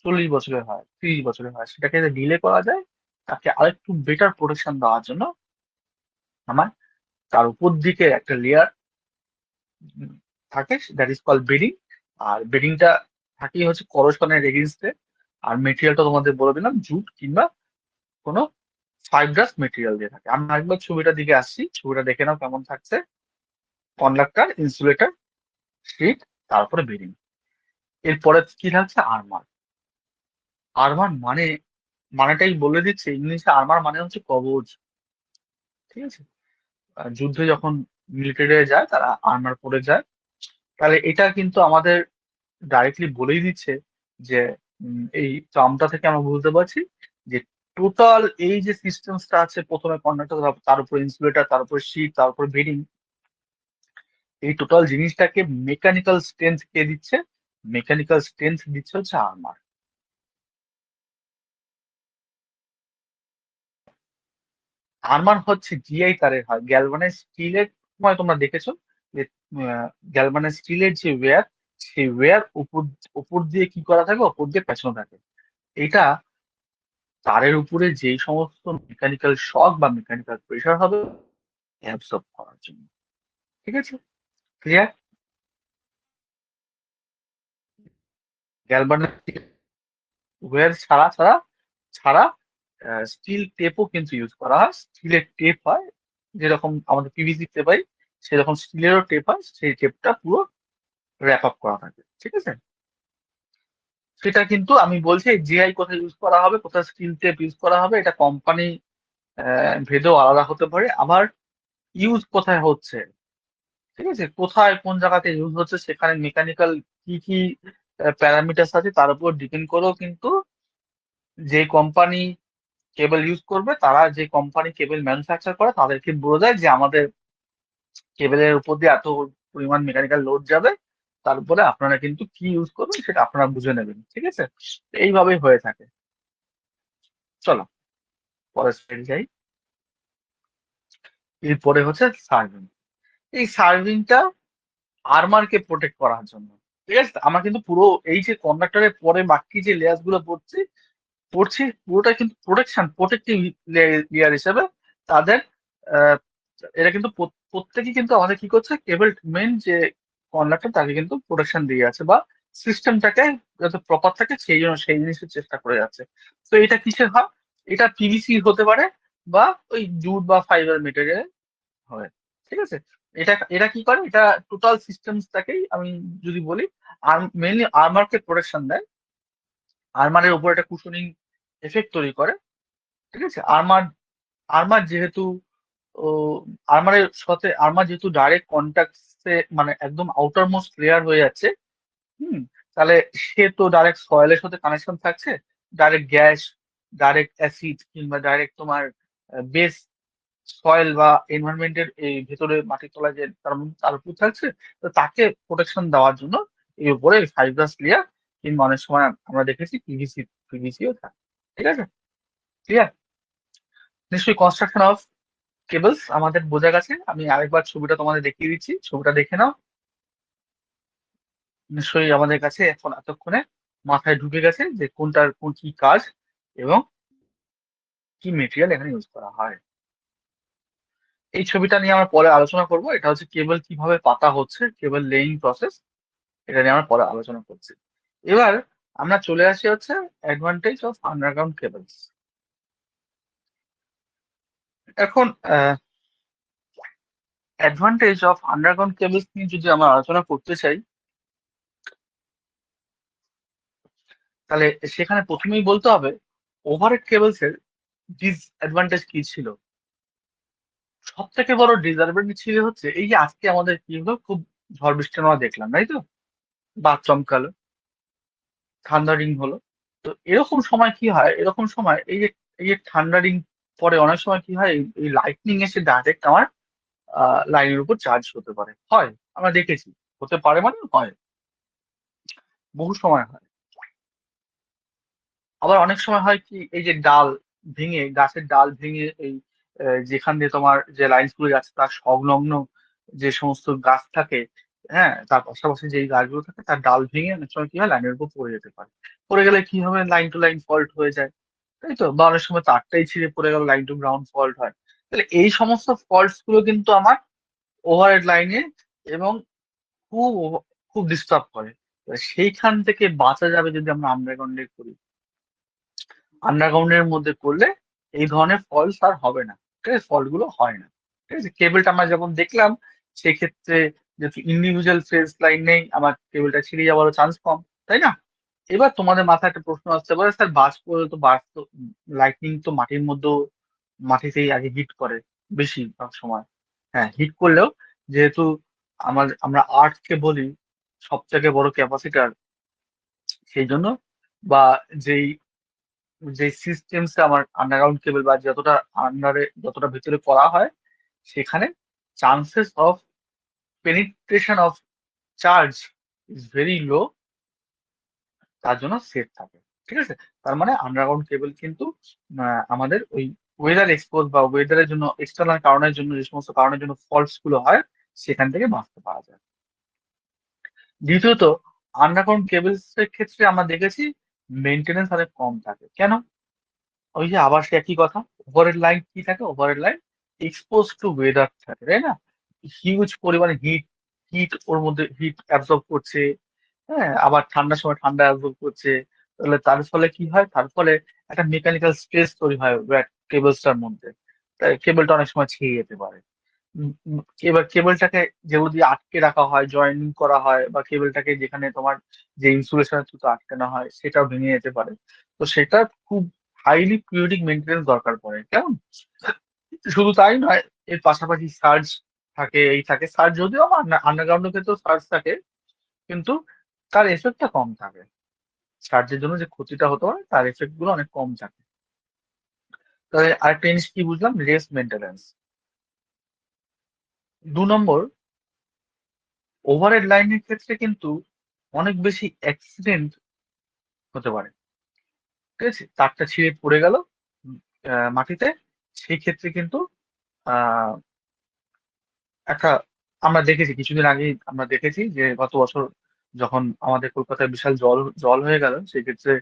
40 বছরে হয়, 30 বছরে হয়, সেটাকে যাতে ডিলে করা যায়, তাকে আরেকটু বেটার প্রোটেকশন দেওয়ার জন্য আমার তার উপর দিকে একটা লেয়ার থাকে, দ্যাট ইজ কল বেডিং। আর বেডিংটা থাকেই হচ্ছে করোশনের এগেইনস্টে। আর মেটেরিয়ালটা তোমাদের বলে দিলাম, জুট কিংবা কোনো ফাইব্রাস মেটেরিয়াল দিয়ে থাকে। আমরা একবার ছবিটার দিকে আসছি, ছবিটা দেখে নাও কেমন থাকছে। কন্ডাক্টর, ইনসুলেটর, শিট, তারপরে বেডিং। এরপরে কি থাকছে? আর্মার। আর্মার মানেটাই বলে দিচ্ছে, ইংলিশে আর্মার মানে হচ্ছে কবচ। ঠিক আছে? যুদ্ধে যখন মিলিটারিরা যায়, তারা আর্মার পরে যায়। তাহলে এটা কিন্তু আমাদের ডাইরেক্টলি বলেই দিচ্ছে যে, এই টার্মটা থেকে আমরা বুঝতে পারছি যে টোটাল এই যে সিস্টেমসটা আছে, প্রথমে কন্ডাক্টর, তার উপরে ইনসুলেটর, তার উপরে শিট, তার উপরে বেডিং, এই টোটাল জিনিসটাকে মেকানিক্যাল স্ট্রেংথ কে দিচ্ছে? মেকানিক্যাল স্ট্রেংথ দিচ্ছে হচ্ছে আর্মার। আর্মার হচ্ছে জিআই তারের হয়, গ্যালভানাইজ স্টিলের। সময় তোমরা দেখেছো যে গ্যালভানাইজ স্টিলের যে ওয়্যার, সেই ওয়্যার উপর উপর দিয়ে কি করা থাকে? উপর দিয়ে পেঁচানো থাকে। এটা তারের উপরে যেই সমস্ত মেকানিক্যাল শক বা মেকানিক্যাল প্রেশার হবে, অ্যাবসর্ব করার জন্য। ঠিক আছে? ক্লিয়ার? গ্যালভানিক ওয়্যার ছাড়া ছাড়া ছাড়া স্টিল টেপও কিন্তু ইউজ করা হয়। স্টিলের টেপ হয়, যেরকম আমাদের পিভিসি টেপ হয় সেরকম স্টিলেরও টেপ হয়, সেই টেপটা পুরো র্যাপ আপ করা থাকে, ঠিক আছে। সেটা কিন্তু আমি বলছি জিআই কোথায় ইউজ করা হবে, কোথায় স্টিল টেপ ইউজ করা হবে, এটা কোম্পানি ভেদেও আলাদা হতে পারে। আবার ইউজ কোথায় হচ্ছে, ঠিক আছে, কোথায় কোন জায়গাতে ইউজ হচ্ছে, সেখানে মেকানিক্যাল কি কি প্যারামিটার্স আছে তার উপর ডিপেন্ড করেও কিন্তু যে কোম্পানি কেবল ইউজ করবে, তারা যে কোম্পানি কেবল ম্যানুফ্যাকচার করে তাদেরকে বলে দেয় যে আমাদের কেবলের উপর দিয়ে এত পরিমাণ মেকানিক্যাল লোড যাবে, তারপরে আপনারা কিন্তু কি ইউজ করবেন সেটা আপনারা বুঝে নেবেন, ঠিক আছে। এইভাবেই হয়ে থাকে। চলো পরের স্লাইড যাই। এরপরে হচ্ছে সার্ভিং। এই সার্ভিংটা আর্মারকে প্রোটেক্ট করার জন্য, ঠিক আছে। আমরা কিন্তু পুরো এই যে কন্ডাক্টরের পরে বাকি যে লেয়ার গুলো পড়ছি পড়ছি পুরোটা কিন্তু প্রোটেক্টিভ লেয়ার হিসেবে তাদের আহ, এরা কিন্তু প্রত্যেকেই কিন্তু আমাদের কি করছে, কেবল মেন যে কন্ডাক্টর তাকে কিন্তু প্রোটেকশন দিয়ে আছে, বা সিস্টেমটাকে যাতে প্রপার থাকে সেই জন্য সেই জিনিসের চেষ্টা করে যাচ্ছে। তো এটা কিসের হয়, এটা পিভিসি হতে পারে বা ওই জুট বা ফাইবার মেটেরিয়াল হয়, ঠিক আছে। এটা কি করে, এটা টোটাল সিস্টেমসটাকেই আমি যদি বলি, আর মেনলি আর্মারকে প্রোটেকশন দেয়। আর্মারের উপর একটা কুশনিং এফেক্ট তৈরি করে, ঠিক আছে। আর্মার আর্মার যেহেতু ও আর্মার যেহেতু ডাইরেক্ট কন্ট্যাক্টে, মানে একদম আউটার মোস্ট লেয়ার হয়ে যাচ্ছে, হুম, তাহলে সে তো ডাইরেক্ট সয়েলের সাথে কানেকশন থাকছে, ডাইরেক্ট গ্যাস, ডাইরেক্ট অ্যাসিড কিংবা ডাইরেক্ট তোমার বেস সয়েল বা এনভায়রনমেন্টের এই ভেতরে মাটির তলায় যে তার উপর থাকছে, তো তাকে প্রোটেকশন দেওয়ার জন্য এই উপরে ফাইব্রাস লেয়ার কিংবা অনেক সময় আমরা দেখেছি পিভিসিও থাকে, ঠিক আছে। ক্লিয়ার? নিশ্চয়ই কনস্ট্রাকশন অফ কেবলস আমাদের বোঝা গেছে। আমি আরেকবার ছবিটা তোমাদের দেখিয়ে দিচ্ছি, ছবিটা দেখে নাও। নিশ্চয়ই আমাদের কাছে এখন এতক্ষণে মাথায় ঢুকে গেছে যে কোনটার কোন কি কাজ এবং কি মেটেরিয়াল এখানে ইউজ করা হয়। এই ছবিটা নিয়ে আমরা পরে আলোচনা করব। এটা হচ্ছে কেবল কিভাবে পাতা হচ্ছে, কেবল লেইং প্রসেস, এটা নিয়ে আমরা পরে আলোচনা করছি। এবার আমরা চলে আসি হচ্ছে অ্যাডভান্টেজ অফ আন্ডারগ্রাউন্ড কেবলস। এখন অ্যাডভান্টেজ অফ আন্ডারগ্রাউন্ড কেবলস নিয়ে যদি আমরা আলোচনা করতে চাই, তাহলে সেখানে প্রথমেই বলতে হবে ওভারহেড কেবলস এর ডিসঅ্যাডভান্টেজ কি ছিল। সব থেকে বড় ডিসঅ্যাডভান্টেজ ছিল হচ্ছে এই যে আজকে আমাদের কি হলো, খুব ঝড় বৃষ্টি আমরা দেখলাম, তাই তো, বাদ চমকালো, থান্ডারিং হলো। তো এরকম সময় কি হয়, এরকম সময় এই যে থান্ডারিং পরে অনেক সময় কি হয়, এই লাইটনিং এসে ডাইরেক্ট আমার লাইনের উপর চার্জ হতে পারে, হয়, আমরা দেখেছি, হতে পারে মানে হয়, বহু সময় হয়। আবার অনেক সময় হয় কি, এই যে ডাল ভেঙে, গাছের ডাল ভেঙে এই যেখান দিয়ে তোমার যে লাইন গুলো যাচ্ছে তার সংলগ্ন যে সমস্ত গাছ থাকে, হ্যাঁ, তার পাশাপাশি যে গাছগুলো থাকে তার ডাল ভেঙে অনেক সময় কি হয়, লাইনের উপর পড়ে যেতে পারে। পড়ে গেলে কি হবে, লাইন টু লাইন ফল্ট হয়ে যায়, তাই তো। বা অনেক সময় তারটাই ছিঁড়ে পড়ে গেল, লাইন টু গ্রাউন্ড ফল্ট হয়। তাহলে এই সমস্ত ফল্টস গুলো কিন্তু আমার ওভারহেড লাইনে এবং খুব খুব ডিস্টার্ব করে। এবার সেইখান থেকে বাঁচা যাবে যদি আমরা আন্ডারগ্রাউন্ডে করি। আন্ডারগ্রাউন্ডের মধ্যে করলে এই ধরনের ফলস আর হবে না, ঠিক আছে, ফল্ট গুলো হয় না, ঠিক আছে। কেবলটা আমরা যখন দেখলাম, সেক্ষেত্রে যেহেতু ইন্ডিভিজুয়াল ফেজ লাইন নেই, আমার কেবলটা ছিঁড়ে যাওয়ারও চান্স কম, তাই না। এবার তোমাদের মাথায় একটা প্রশ্ন আসতে পারে, স্যার বাস তো লাইটনিং তো মাটির মধ্যে, মাটিতেই আগে হিট করে বেশিরভাগ সময়। হ্যাঁ, হিট করলেও যেহেতু আমরা আর্থকে বলি সব থেকে বড় ক্যাপাসিটার, সেই জন্য, বা যেই যে সিস্টেমস আমার আন্ডারগ্রাউন্ড কেবল বা যতটা ভিতরে করা হয়, সেখানে chances of penetration of charge is very low, তার জন্য সেফ থাকে, ঠিক আছে। তার মানে আন্ডারগ্রাউন্ড কেবল কিন্তু আমাদের ওই ওয়েদার এক্সপোজ বা ওয়েদারের জন্য, এক্সটার্নাল কারণের জন্য যে সমস্ত কারণের জন্য ফল্টস গুলো হয়, সেখান থেকে বাঁচতে পারা যায়। দ্বিতীয়ত, আন্ডারগ্রাউন্ড কেবলস এর ক্ষেত্রে আমরা দেখেছি মেনটেনেন্স অনেক কম থাকে। কেন? ওই যে আবার সে একই কথা, ওভারহেড লাইন কি থাকে, overhead line expose to weather থাকে, তাই না। হিউজ পরিমাণে হিট হিট ওর মধ্যে হিট অ্যাবজর্ব করছে, হ্যাঁ, আবার ঠান্ডার সময় ঠান্ডা অ্যাবজর্ব করছে। তাহলে তার ফলে কি হয়, তার ফলে একটা মেকানিক্যাল স্ট্রেস তৈরি হয় কেবলসটার মধ্যে। তাই কেবলটা অনেক সময় ছিঁড়ে যেতে পারে। উম, উম, এবার কেবলটাকে যেগুলো দিয়ে আটকে রাখা হয়, জয়েনিং করা হয়, বা কেবলটাকে যেখানে তোমার যে ইনসুলেশনের থ্রুতে আটকানো হয় সেটাও ভেঙে যেতে পারে। তো সেটা খুব হাইলি পিরিয়ডিক মেনটেন্স দরকার পড়ে, কেমন? শুধু তাই নয়, এর পাশাপাশি সার্জ থাকে, এই থাকে সার্জ, যদিও আন্ডারগ্রাউন্ডের ক্ষেত্রেও সার্জ থাকে, কিন্তু তার এফেক্টটা কম থাকে। সার্জের জন্য যে ক্ষতিটা হতে পারে তার এফেক্ট গুলো অনেক কম থাকে। তাহলে আরেকটা জিনিস কি বুঝলাম, রেস্ট মেনটেন্যান্স। 2 নম্বর, ওভারহেড লাইনের ক্ষেত্রে কিন্তু অনেক বেশি অ্যাক্সিডেন্ট হতে পারে। ঠিক আছে, তারটা ছিঁড়ে পড়ে গেল মাটিতে, সেই ক্ষেত্রে কিন্তু আহ একটা, আমরা দেখেছি কিছুদিন আগেই, আমরা দেখেছি যে গত বছর যখন আমাদের কলকাতায় বিশাল জল জল হয়ে গেল, সেক্ষেত্রে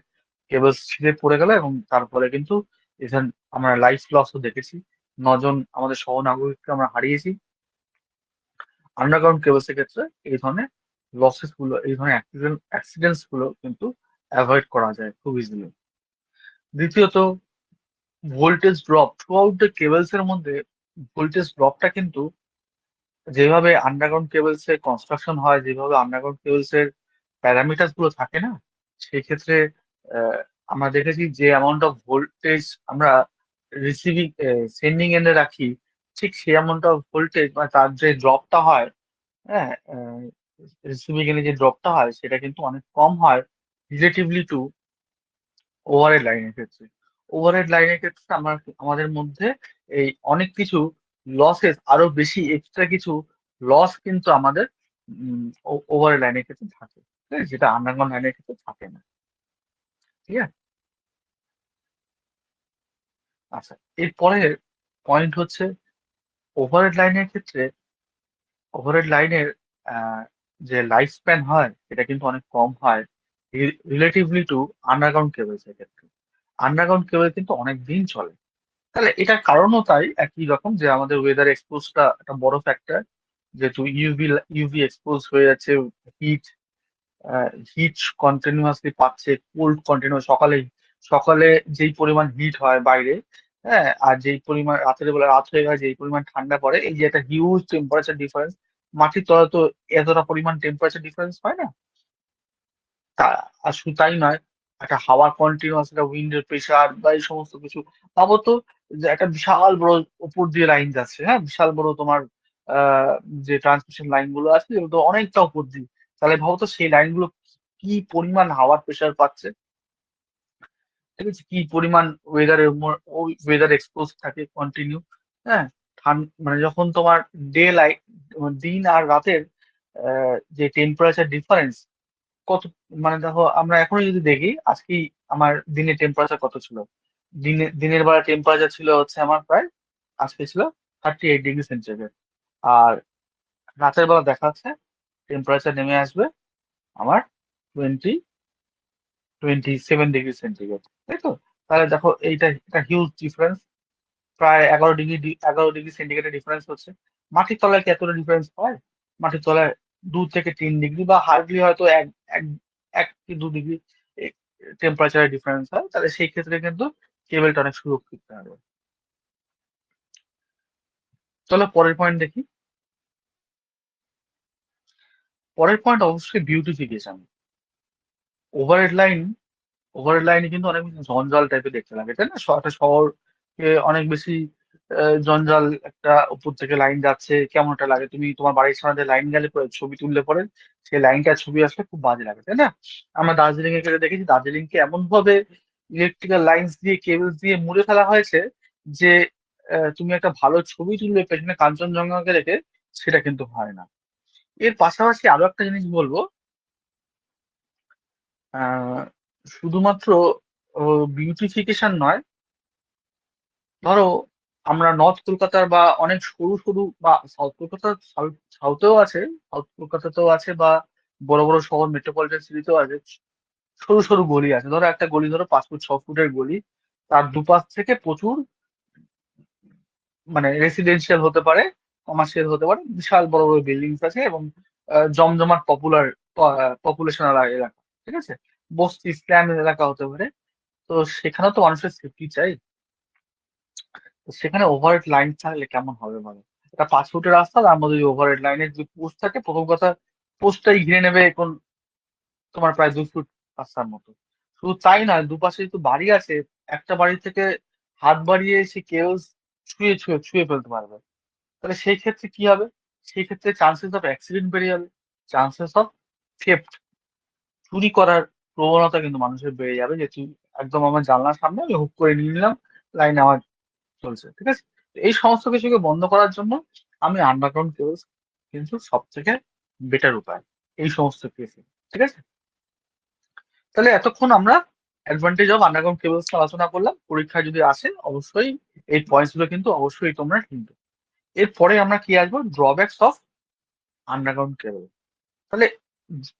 কেবলস ছিঁড়ে পড়ে গেল, এবং তারপরে কিন্তু এখানে আমরা লাইফ লসও দেখেছি। 9 জন আমাদের সহনাগরিককে আমরা হারিয়েছি আন্ডারগ্রাউন্ড কেবলস এর ক্ষেত্রে। এই ধরনের লসেস গুলো, এই ধরনের অ্যাক্সিডেন্টস গুলো কিন্তু অ্যাভয়েড করা যায় খুব ইজিলি। দ্বিতীয়ত, voltage drop through out the cables এর মধ্যে। ভোল্টেজ ড্রপটা কিন্তু, যেভাবে আন্ডারগ্রাউন্ড কেবলস এর কনস্ট্রাকশন হয়, যেভাবে আন্ডারগ্রাউন্ড কেবলস এর প্যারামিটার গুলো থাকে না, সেই ক্ষেত্রে আহ, আমরা দেখেছি যে অ্যামাউন্ট অফ ভোল্টেজ আমরা রিসিভিং সেন্ডিং এন্ডে রাখি, ঠিক সেই অ্যামাউন্ট অফ ভোল্টেজ বা তার যে ড্রপটা হয়, হ্যাঁ, রিসিভিং এন্ডে যে ড্রপটা হয় সেটা কিন্তু অনেক কম হয় রিলেটিভলি টু ওভারহেড লাইনের ক্ষেত্রে। ওভারহেড লাইনের ক্ষেত্রে আমরা, আমাদের মধ্যে এই অনেক কিছু লসেস, আরো বেশি এক্সট্রা কিছু লস কিন্তু আমাদের ওভারহেড লাইনের ক্ষেত্রে থাকে, ঠিক আছে? যেটা আন্ডারগ্রাউন্ড লাইনের ক্ষেত্রে থাকে না। ঠিক আছে। আচ্ছা, এরপরে পয়েন্ট হচ্ছে, ওভারহেড লাইনের ক্ষেত্রে, ওভারহেড লাইনের যে লাইফ স্প্যান হয় সেটা কিন্তু অনেক কম হয় রিলেটিভলি টু আন্ডারগ্রাউন্ড কেবলস এর ক্ষেত্রে। আন্ডারগ্রাউন্ড কেবল কিন্তু অনেক দিন চলে। তাহলে এটার কারণও তাই একই রকম, যে আমাদের ওয়েদার এক্সপোজটা একটা বড় ফ্যাক্টর। যেহেতু ইউভি এক্সপোজ হয়ে যাচ্ছে, হিট হিট কন্টিনিউয়াসলি পাচ্ছে, কোল্ড কন্টিনিউয়াস, সকালে সকালে যেই পরিমাণ হিট হয় বাইরে, হ্যাঁ, আর যেই পরিমাণ রাতের বেলা রাত হয়ে গেছে যেই পরিমাণ ঠান্ডা পড়ে, এই যে একটা হিউজ টেম্পারেচার ডিফারেন্স, মাটির তলায় তো এতটা পরিমাণ টেম্পারেচার ডিফারেন্স হয় না। তা আর শুধু তাই নয়, একটা হাওয়ার কন্টিনিউয়াস, একটা উইন্ডের প্রেশার বা এই সমস্ত কিছু। ভাবো তো, যে একটা বিশাল বড় উপর দিয়ে লাইন যাচ্ছে, হ্যাঁ, বিশাল বড় তোমার আহ যে ট্রান্সমিশন লাইন গুলো আছে এগুলো তো অনেকটা উপর দিয়ে। তাহলে ভাবো তো সেই লাইন গুলো কি পরিমাণ হাওয়ার প্রেশার পাচ্ছে, ঠিক আছে, কি পরিমাণ ওয়েদারের ওই ওয়েদার এক্সপোজ থাকে কন্টিনিউ। হ্যাঁ, মানে যখন তোমার ডে লাইট, দিন আর রাতের যে টেম্পারেচার ডিফারেন্স কত, মানে দেখো আমরা এখনই যদি দেখি, আজকেই আমার দিনের টেম্পারেচার কত ছিল। দিনের বেলা টেম্পারেচার ছিল হচ্ছে আমার প্রায়, আজকে ছিল 38°সেন্টিগ্রেড। আর রাতের বেলা দেখা যাচ্ছে টেম্পারেচার নেমে আসবে আমার টোয়েন্টি 27°সেন্টিগ্রেড, তাই তো? তাহলে দেখো এইটা একটা হিউজ ডিফারেন্স, প্রায় 11°সেন্টিগ্রেডের ডিফারেন্স হচ্ছে। মাটির তলায় কি এতটা ডিফারেন্স হয়? মাটির তলায় 2 থেকে 3 ডিগ্রি, বা হার্ডলি হয়তো এক এক 1 কি 2 ডিগ্রি টেম্পারেচারের ডিফারেন্স হয়। তাহলে সেই ক্ষেত্রে কিন্তু কেবলটা অনেক সুরক্ষিত থাকবে। চলো পরের পয়েন্ট দেখি। পরের পয়েন্ট অবশ্যই বিউটিফিকেশন। ওভারহেড লাইন, ওভারহেড লাইনে কিন্তু অনেক বেশি জঞ্জাল টাইপের দেখতে লাগে, তাই না? একটা শহরকে অনেক বেশি জঞ্জাল, একটা উপর থেকে লাইন যাচ্ছে, কেমন একটা লাগে। তুমি তোমার বাড়ির সামনে দিয়ে লাইন গেলে পরে ছবি তুললে পরে সেই লাইনটার ছবি আসলে খুব বাজে লাগে, তাই না? আমরা দার্জিলিং এর ক্ষেত্রে দেখেছি, দার্জিলিং কে এমন ভাবে ইলেকট্রিক্যাল লাইন্স দিয়ে, কেবল দিয়ে মুড়ে ফেলা হয়েছে যে তুমি একটা ভালো ছবি তুলবে পেছনে কাঞ্চনজঙ্ঘাকে রেখে, সেটা কিন্তু হয় না। এর পাশাপাশি আরো একটা জিনিস বলবো, আহ শুধুমাত্র বিউটিফিকেশন নয়। ধরো আমরা নর্থ কলকাতার বা অনেক সরু সরু, বা সাউথ কলকাতার, সাউথেও আছে, সাউথ কলকাতাতেও আছে, বা বড় বড় শহর মেট্রোপলিটন সিটিতেও আছে, সরু সরু গলি আছে। ধরো একটা গলি, ধরো 5 ফুট 6 ফুটের গলি, তার দুপাশ থেকে প্রচুর, মানে রেসিডেন্সিয়াল হতে পারে, কমার্শিয়াল হতে পারে, বিশাল বড় বড় বিল্ডিংস আছে, এবং জমজমাট পপুলার পপুলেশন এলাকা, ঠিক আছে, বস্তি স্ল্যাম এলাকা হতে পারে। তো সেখানে তো মানুষের সেফটি চাই। তো সেখানে ওভারহেড লাইন থাকলে কেমন হবে বলো? এটা 5 ফুটের রাস্তা, তার মধ্যে যদি ওভারহেড লাইনের যদি পোস্ট থাকে, প্রথম কথা পোস্টটাই ঘিরে নেবে এখন তোমার প্রায় 2 ফুট রাস্তার মতো। শুধু তাই না, দুপাশে তো বাড়ি আছে, একটা বাড়ি থেকে হাত বাড়িয়ে সে কেউ ছুঁয়ে ছুঁয়ে ছুঁয়ে ফেলতে পারবে। তাহলে সেই ক্ষেত্রে কি হবে? সেই ক্ষেত্রে চান্সেস অফ অ্যাক্সিডেন্ট বেড়ে যাবে, চান্সেস অফ থেফট, চুরি করার প্রবণতা কিন্তু মানুষের বেড়ে যাবে, যে তুই একদম আমার জানলার সামনে আমি হুক করে নিয়ে নিলাম, লাইন আমার চলছে, ঠিক আছে। তো এই সমস্ত কিছুকে বন্ধ করার জন্য আমি আন্ডারগ্রাউন্ড কেবলস কিন্তু সব থেকে বেটার উপায় এই সমস্ত কেসে, ঠিক আছে। তাহলে এতক্ষণ আমরা অ্যাডভান্টেজ অফ আন্ডারগ্রাউন্ড কেবলস আলোচনা করলাম। পরীক্ষায় যদি আসে অবশ্যই এই পয়েন্টস গুলো কিন্তু অবশ্যই তোমরা কিন্তু, এরপরে আমরা কি আসবো, ড্রব্যাকস অফ আন্ডারগ্রাউন্ড কেবল। তাহলে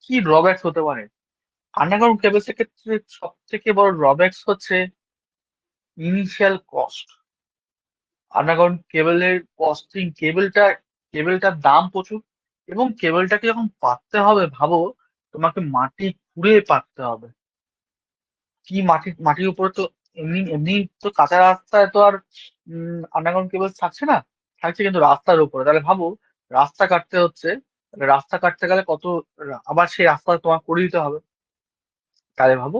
কি ড্রব্যাকস হতে পারে? আন্ডারগ্রাউন্ড কেবলস এর ক্ষেত্রে সব থেকে বড় ড্রব্যাকস হচ্ছে ইনিশিয়াল কস্ট। আন্ডারগ্রাউন্ড কেবলের কস্টিং, কেবলটার দাম প্রচুর, এবং কেবলটাকে যখন পাততে হবে ভাবো, তোমাকে মাটি খুঁড়ে পাততে হবে। কি মাটির উপরে তো এমনি এমনি তো কাঁচা রাস্তায় তো আর আন্ডারগ্রাউন্ড কেবল থাকছে না, থাকছে কিন্তু রাস্তার উপরে। তাহলে ভাবো, রাস্তা কাটতে হচ্ছে, তাহলে রাস্তা কাটতে গেলে কত, আবার সেই রাস্তা তোমার করে দিতে হবে। তাহলে ভাবো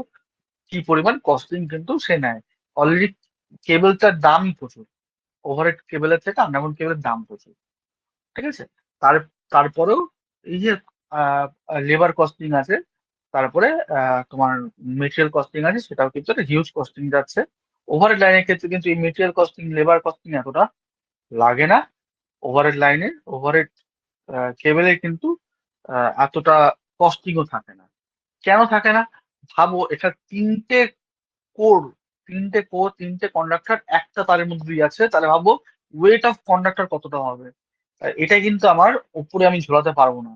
কি পরিমাণ কস্টিং কিন্তু সে নেয়। অলরেডি কেবলটার দামই প্রচুর, ওভারহেড কেবলের থেকে আন্ডারগ্রাউন্ড কেবলের দাম প্রচুর, ঠিক আছে। তার তারপরেও এই যে লেবার কস্টিং আছে, তারপরে তোমার মেটেরিয়াল কস্টিং আছে, সেটাও কিন্তু একটা হিউজ কস্টিং যাচ্ছে। ওভারহেড লাইনের ক্ষেত্রে কিন্তু এই মেটেরিয়াল কস্টিং, লেবার কস্টিং এতটা লাগে না। ওভারহেড লাইনে, ওভারহেড কেবলে কিন্তু এতটা কস্টিংও থাকে না। কেন থাকে না? ভাবো, এটা কোর তিনটে কন্ডাক্টর একটা তারের মধ্যে দিয়ে আছে, তাহলে ভাবো ওয়েট অফ কন্ডাক্টর কতটা হবে। এটা কিন্তু আমার উপরে আমি ঝোলাতে পারবো না।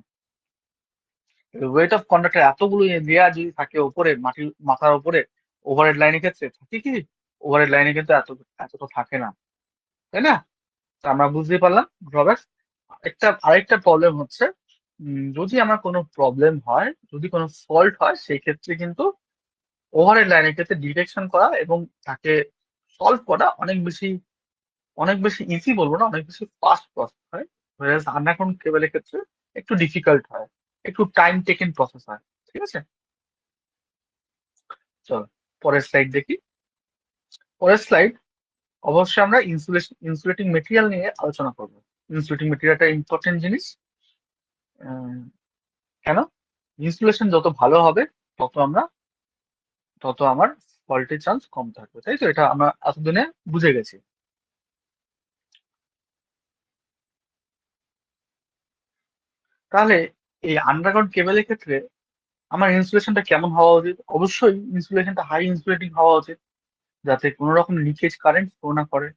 ওয়েট অফ কন্ডাক্টর এতগুলো লেয়ার যদি থাকে উপরে, মাটির মাথার উপরে, ওভারহেড লাইনের ক্ষেত্রে থাকে কি? ওভারহেড লাইনে কিন্তু এতটা থাকে না, তাই না? তো আমরা বুঝতে পারলাম ড্রব্যাক। আরেকটা প্রবলেম হচ্ছে, যদি আমার কোনো প্রবলেম হয়, যদি কোনো ফল্ট হয়, সেই ক্ষেত্রে কিন্তু ওভারহেড লাইনের ক্ষেত্রে ডিটেকশন করা এবং তাকে সলভ করা অনেক বেশি ইজি বলবো না, অনেক বেশি ফাস্ট প্রসেস হয়। আন্ডারগ্রাউন্ড কেবলের ক্ষেত্রে একটু ডিফিকাল্ট হয়, একটু টাইম টেকেন প্রসেস হয়, ঠিক আছে। চলো পরের স্লাইড দেখি। পরের স্লাইড, অবশ্যই আমরা ইনসুলেটিং মেটেরিয়াল নিয়ে আলোচনা করব। ইনসুলেটিং মেটেরিয়ালটা ইম্পর্টেন্ট জিনিস। আহ, কেন? ইনসুলেশন যত ভালো হবে, তত আমরা তত আমার ফল্টের চান্স কম থাকবে, তাই তো? এটা আমরা এতদিনে বুঝে গেছি। তাহলে এই আন্ডারগ্রাউন্ড কেবলের ক্ষেত্রে আমার ইনসুলেশনটা কেমন হওয়া উচিত? অবশ্যই ইনসুলেশনটা হাই ইনসুলেটিং হওয়া উচিত, যাতে কোনো রকম লিকেজ কারেন্ট ফ্লো না করে।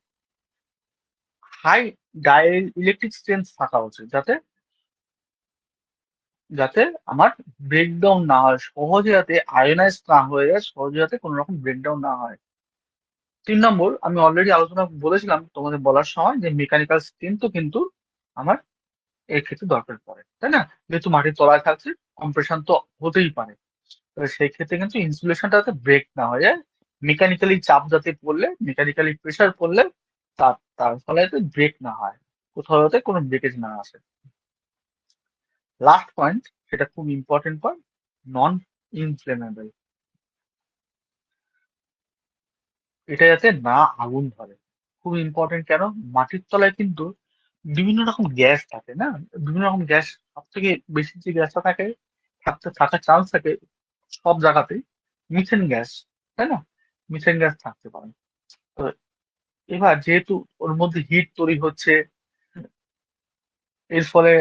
হাই ডাই ইলেকট্রিক স্ট্রেংথ থাকা উচিত, যাতে যাতে আমার ব্রেকডাউন না হয় সহজে, যাতে আয়োনাইজ না হয়ে যায় সহজে, যাতে কোনো রকম ব্রেকডাউন না হয়। 3 নম্বর, আমি অলরেডি আলোচনা বলেছিলাম তোমাদের বলার সময়, যে মেকানিক্যাল স্ট্রেংথও কিন্তু আমার এর ক্ষেত্রে দরকার পড়ে, তাই না? যেহেতু মাটির তলায় থাকছে, কম্প্রেশন তো হতেই পারে। তবে সেই ক্ষেত্রে কিন্তু ইনসুলেশনটা যাতে ব্রেক না হয়ে যায়, মেকানিক্যালি চাপ যাতে পড়লে, মেকানিক্যালি প্রেসার পড়লে তার তার ফলে যাতে ব্রেক না হয়, কোথাও যাতে কোনো ব্রেকেজ না আসে। লাস্ট পয়েন্ট, সেটা খুব ইম্পর্টেন্ট পয়েন্ট, নন ইনফ্লেমেবল। এটা যাতে না আগুন ধরে, খুব ইম্পর্টেন্ট। কেন? মাটির তলায় কিন্তু বিভিন্ন রকম গ্যাস থাকে না, বিভিন্ন রকম গ্যাস। সব থেকে বেশি যে গ্যাসটা থাকে, থাকার চান্স থাকে সব জায়গাতেই, মিথেন গ্যাস, তাই না? মিথেন গ্যাস থাকতে পারে। তো এবার যেহেতু ওর মধ্যে হিট তৈরি হচ্ছে, এর ফলে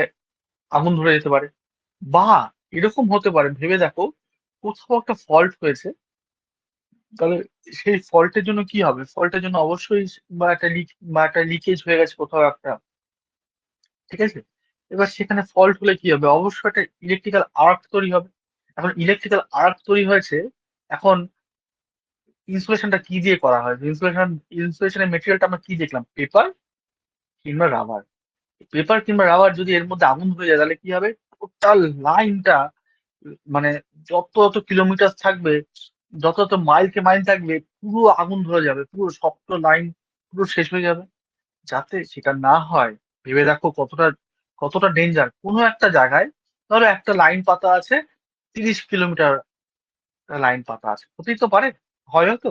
আগুন ধরে যেতে পারে। বা এরকম হতে পারে, ভেবে দেখো, কোথাও একটা ফল্ট হয়েছে, তাহলে সেই ফল্টের জন্য কি হবে? ফল্টের জন্য অবশ্যই বা একটা লিকেজ হয়ে গেছে কোথাও একটা, ঠিক আছে। এবার সেখানে ফল্ট হলে কি হবে? অবশ্যই একটা ইলেকট্রিক্যাল আর্ক তৈরি হবে। এখন ইলেকট্রিক্যাল আর্ক তৈরি হয়েছে, এখন ইনসুলেশনটা কি দিয়ে করা হয়? ইনসুলেশনের মেটেরিয়ালটা আমরা কি দেখলাম? পেপার কিংবা রাবার। পেপার কিংবা রাবার যদি এর মধ্যে আগুন ধরে যায়, তাহলে কি হবে? টোটাল লাইনটা মানে যত যত কিলোমিটার থাকবে, যত যত মাইলকে মাইল থাকবে, পুরো আগুন ধরে যাবে, পুরো শক্ত লাইন পুরো শেষ হয়ে যাবে। যাতে সেটা না হয়, ভেবে দেখো কতটা কতটা ডেঞ্জার। কোনো একটা জায়গায় ধরো একটা লাইন পাতা আছে, 30 কিলোমিটার লাইন পাতা আছে, হতেই তো পারে, হয় হয়তো।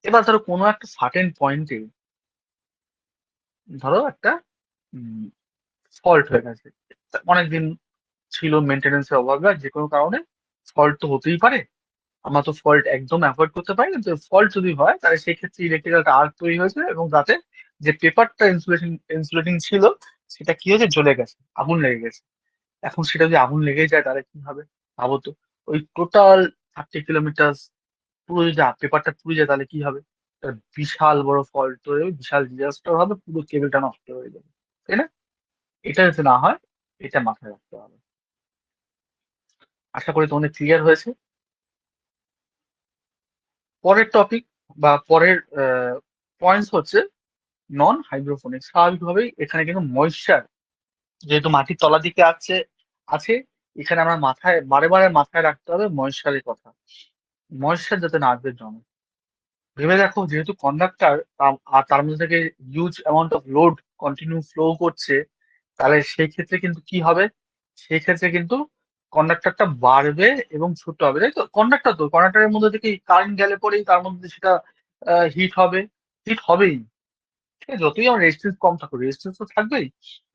এবার ধরো কোনো একটা সার্টেন পয়েন্টে ধরো একটা ফল্ট হয়ে গেছে, অনেকদিন ছিল মেনটেনেন্সের অভাবে, আর যে কোনো কারণে ফল্ট তো হতেই পারে। আমরা তো ফল্ট একদম অ্যাভয়েড করতে পারি না, তো ফল্ট যদি হয় তাহলে সেই ক্ষেত্রে ইলেকট্রিক্যাল একটা আর্ক তৈরি হয়েছে, এবং তাতে যে পেপারটা ইনসুলেটিং ছিল সেটা কি হয়েছে, জ্বলে গেছে, আগুন লেগে গেছে। এখন সেটা যদি আগুন লেগে যায় তাহলে কি হবে, ভাবো তো। ওই টোটাল 30 কিলোমিটার পুরো যদি পেপারটা পুড়ে যায় তাহলে কি হবে, একটা বিশাল বড় ফল্ট তৈরি হবে, বিশাল ডিজাস্টার হবে, পুরো কেবলটা নষ্ট হয়ে যাবে, তাই না? এটা যাতে না হয়, এটা মাথায় রাখতে হবে। আশা করি তোমাদের ক্লিয়ার হয়েছে। পরের টপিক বা পরের পয়েন্টস হচ্ছে নন হাইড্রোফোনিক। স্বাভাবিকভাবেই এখানে কিন্তু ময়েশ্চার, যেহেতু মাটির তলা দিকে আছে আছে এখানে আমরা মাথায় বারে বারে মাথায় রাখতে হবে ময়েশ্চারের কথা। ময়েশ্চার যাতে না আসবে জমে। ভেবে দেখো, যেহেতু কন্ডাক্টর আর তার মধ্যে থেকে huge amount of load continue flow করছে, তাহলে সেই ক্ষেত্রে কিন্তু কি হবে, সেই ক্ষেত্রে কিন্তু কন্ডাক্টরটা বাড়বে এবং ছোট হবে, তাই তো? কন্ডাক্টরের মধ্যে থেকে কারেন্ট গেলে পরেই তার মধ্যে সেটা হিট হবে, হিট হবেই। ঠিক আছে? যতই আমার রেজিস্ট্যান্স কম থাকুক, রেজিস্ট্যান্স তো থাকবেই।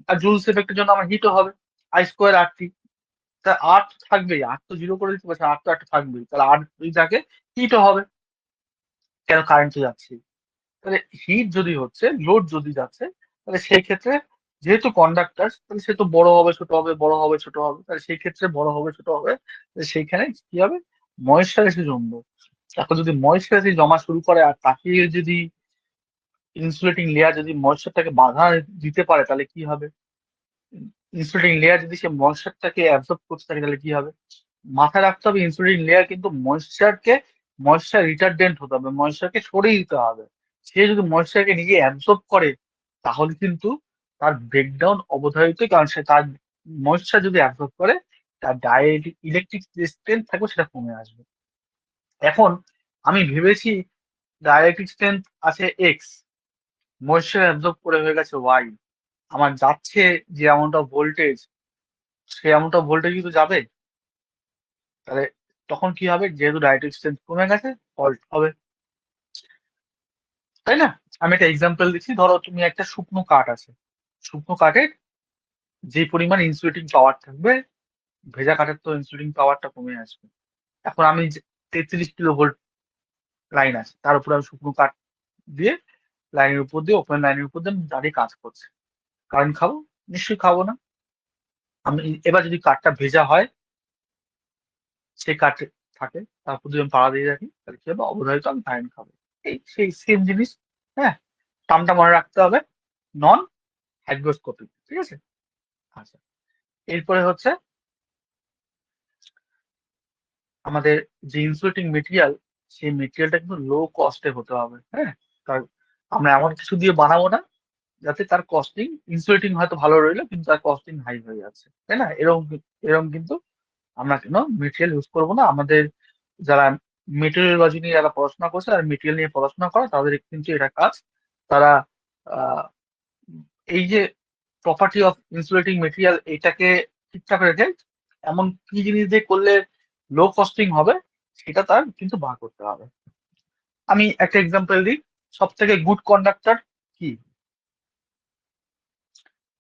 আর জুলস এফেক্টের জন্য আমার হিটও হবে, I²R T। তা আর তো থাকবেই, আর তো জিরো করে দিতে পারছে, আর তো একটা থাকবেই, তাহলে আর যদি থাকে হিটও হবে, কেন, কারেন্ট তো যাচ্ছে। তাহলে হিট যদি হচ্ছে, লোড যদি যাচ্ছে, তাহলে সেই ক্ষেত্রে যেহেতু কন্ডাক্টর, তাহলে সে তো বড় হবে ছোট হবে, বড় হবে ছোট হবে, তাহলে সেই ক্ষেত্রে বড় হবে ছোট হবে, তাহলে সেইখানে কি হবে, ময়েশ্চার এসে জমবে। এখন যদি ময়েশ্চার এসে জমা শুরু করে, আর তাকে যদি ইনসুলেটিং লেয়ার যদি ময়েশ্চারটাকে বাধা দিতে পারে, তাহলে কি হবে, ইনসুলেটিং লেয়ার যদি সে ময়েশ্চারটাকে অ্যাবজর্ব করতে থাকে তাহলে কি হবে। মাথায় রাখতে হবে ইনসুলিন লেয়ার কিন্তু ময়েশ্চার রিটার্ডেন্ট হতে হবে, ময়েশ্চারকে সরিয়ে দিতে হবে। সে যদি ময়েশ্চারকে নিজে অ্যাবজর্ব করে, তাহলে কিন্তু তার ব্রেকডাউন অবধারিত, কারণ সে তার ময়েশ্চার যদি অ্যাবজর্ব করে, তার ইলেকট্রিক যে স্ট্রেংথ থাকবে সেটা কমে আসবে। এখন আমি ভেবেছি ডাইলেকট্রিক স্ট্রেংথ আছে এক্স, ময়েশ্চার অ্যাবজর্ব করে হয়ে গেছে ওয়াই, আমার যাচ্ছে যে অ্যামাউন্ট অফ ভোল্টেজ, সেই অ্যামাউন্ট অফ ভোল্টেজ কিন্তু যাবে। তাহলে তখন কি হবে, যেহেতু ডাইলেকট্রিক স্ট্রেংথ কমে গেছে, ফল্ট হবে, তাই না? আমি একটা এক্সাম্পল দিচ্ছি, ধরো তুমি একটা শুকনো কাঠ আছে, শুকনো কাঠের যে পরিমাণ ইনসুলেটিং পাওয়ার থাকবে, ভেজা কাঠের তো ইনসুলেটিং পাওয়ারটা কমে আসবে। এখন আমি 33 কিলো ভোল্ট লাইন আছে, তার উপরে আমি শুকনো কাঠ দিয়ে লাইনের উপর দিয়ে, ওপেন লাইনের উপর দিয়ে আমি দাঁড়িয়ে কাজ করছি, কারেন্ট খাবো? নিশ্চয়ই খাবো না। আমি এবার যদি কাঠটা ভেজা হয়, সেই কাঠ থাকে, তারপর যদি আমি পাড়া দিয়ে রাখি, তাহলে কি হবে, অবধারিত আমি কারেন্ট খাবো। এই সেই সেম জিনিস। হ্যাঁ, টার্মটা মনে রাখতে হবে, নন হাইগ্রোস্কোপিক, ঠিক আছে? আচ্ছা, এরপরে হচ্ছে আমাদের যে ইনসুলেটিং মেটেরিয়াল, সেই মেটেরিয়ালটা কিন্তু লো কস্টে হতে হবে। হ্যাঁ, কারণ আমরা এমন কিছু দিয়ে বানাবো না যাতে তার কস্টিং, ইনসুলেটিং হয়তো ভালো রইলো কিন্তু তার কস্টিং হাই হয়ে যাচ্ছে, তাই না? এরকম কিন্তু আমরা কেন মেটেরিয়াল ইউজ করবো না। আমাদের যারা মেটেরিয়ালজি নিয়ে যারা পড়াশোনা করছে আর মেটেরিয়াল নিয়ে পড়াশোনা করে, তাদের কিন্তু এটা কাজ। তারা আহ, এই যে প্রপার্টি অফ ইনসুলেটিং মেটেরিয়াল, এটাকে ঠিকঠাক রেখে এমন কি জিনিস দিয়ে করলে লো কস্টিং হবে, সেটা তার কিন্তু বার করতে হবে। আমি একটা এক্সাম্পল দিই, সব থেকে গুড কন্ডাক্টর কি,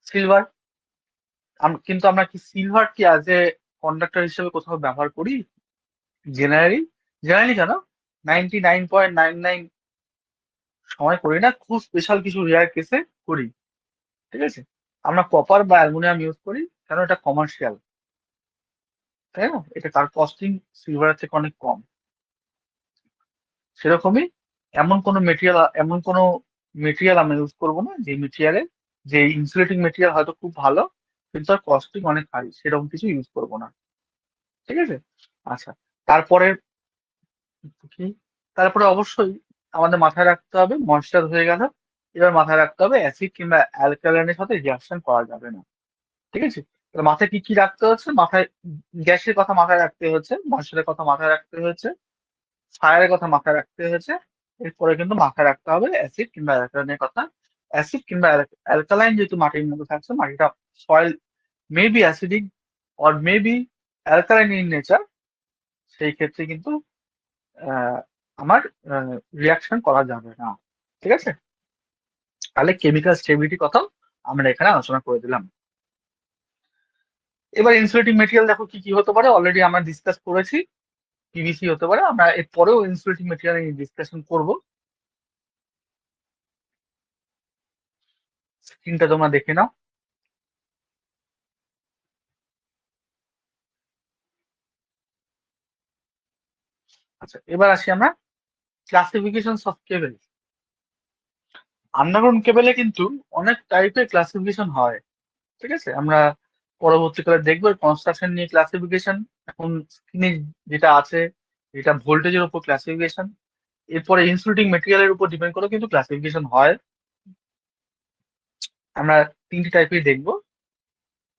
সিলভার। কিন্তু আমরা কি সিলভার কি অ্যাজ এ কন্ডাক্টর হিসেবে কোথাও ব্যবহার করি? জেনারেলি, জেনারেলি কেন, 99.99 সময় করি না, খুব স্পেশাল কিছু রেয়ার কেসে করি। ঠিক আছে? আমরা কপার বা অ্যালুমিনিয়াম ইউজ করি, কারণ এটা কমার্শিয়াল, তাই না? এটা তার কস্টিং সিলভারের থেকে অনেক কম। সেরকমই এমন কোনো মেটেরিয়াল আমরা ইউজ করবো না যে মেটেরিয়ালে, যে ইনসুলেটিং মেটেরিয়াল হয়তো খুব ভালো কিন্তু তার কস্টিং অনেক হাই, সেরকম কিছু ইউজ করবো না। ঠিক আছে? আচ্ছা, তারপরে কি, তারপরে অবশ্যই আমাদের মাথায় রাখতে হবে ময়েশ্চার হয়ে গেল, এবার মাথায় রাখতে হবে অ্যাসিড কিংবা অ্যালকালাইনের সাথে রিয়াকশন করা যাবে না। ঠিক আছে? মাথায় কি কি রাখতে হচ্ছে? মাথায় গ্যাসের কথা মাথায় রাখতে হচ্ছে, ময়েশ্চারের কথা মাথায় রাখতে হচ্ছে, ফায়ারের কথা মাথায় রাখতে হচ্ছে। এরপরে কিন্তু মাথায় রাখতে হবে অ্যাসিড কিংবা অ্যালকালাইনের কথা। অ্যাসিড কিংবা অ্যালকালাইন যেহেতু মাটির মধ্যে থাকছে, মাটিটা soil may be acidic or may be alkaline in nature, সেই ক্ষেত্রে কিন্তু আহ, আমার রিয়াকশন করা যাবে না। ঠিক আছে, তাহলে কেমিক্যাল স্টেবিলিটি কথাও আমরা এখানে আলোচনা করে দিলাম। এবার ইনসুলেটিং মেটেরিয়াল দেখো কি কি হতে পারে, অলরেডি আমরা ডিসকাস করেছি। পিভিসি হতে পারে, আমরা এর পরেও ইনসুলেটিং মেটেরিয়াল নিয়ে ডিসকাশন করব। স্ক্রিনটা তোমরা দেখে নাও। আচ্ছা, এবার আসি আমরা ক্লাসিফিকেশন অফ কেবল। আন্ডারগ্রাউন্ড কেবলে কিন্তু অনেক টাইপের ক্লাসিফিকেশন হয়। ঠিক আছে, আমরা পরবর্তীকালে দেখবো কনস্ট্রাকশন নিয়ে ক্লাসিফিকেশন। এখন স্ক্রিনে যেটা আছে, এটা ভোল্টেজের উপর ক্লাসিফিকেশন, এরপরে ইনসুলেটিং মেটেরিয়ালের উপর ডিপেন্ড করে কিন্তু ক্লাসিফিকেশন হয়। আমরা তিনটি টাইপের দেখবো।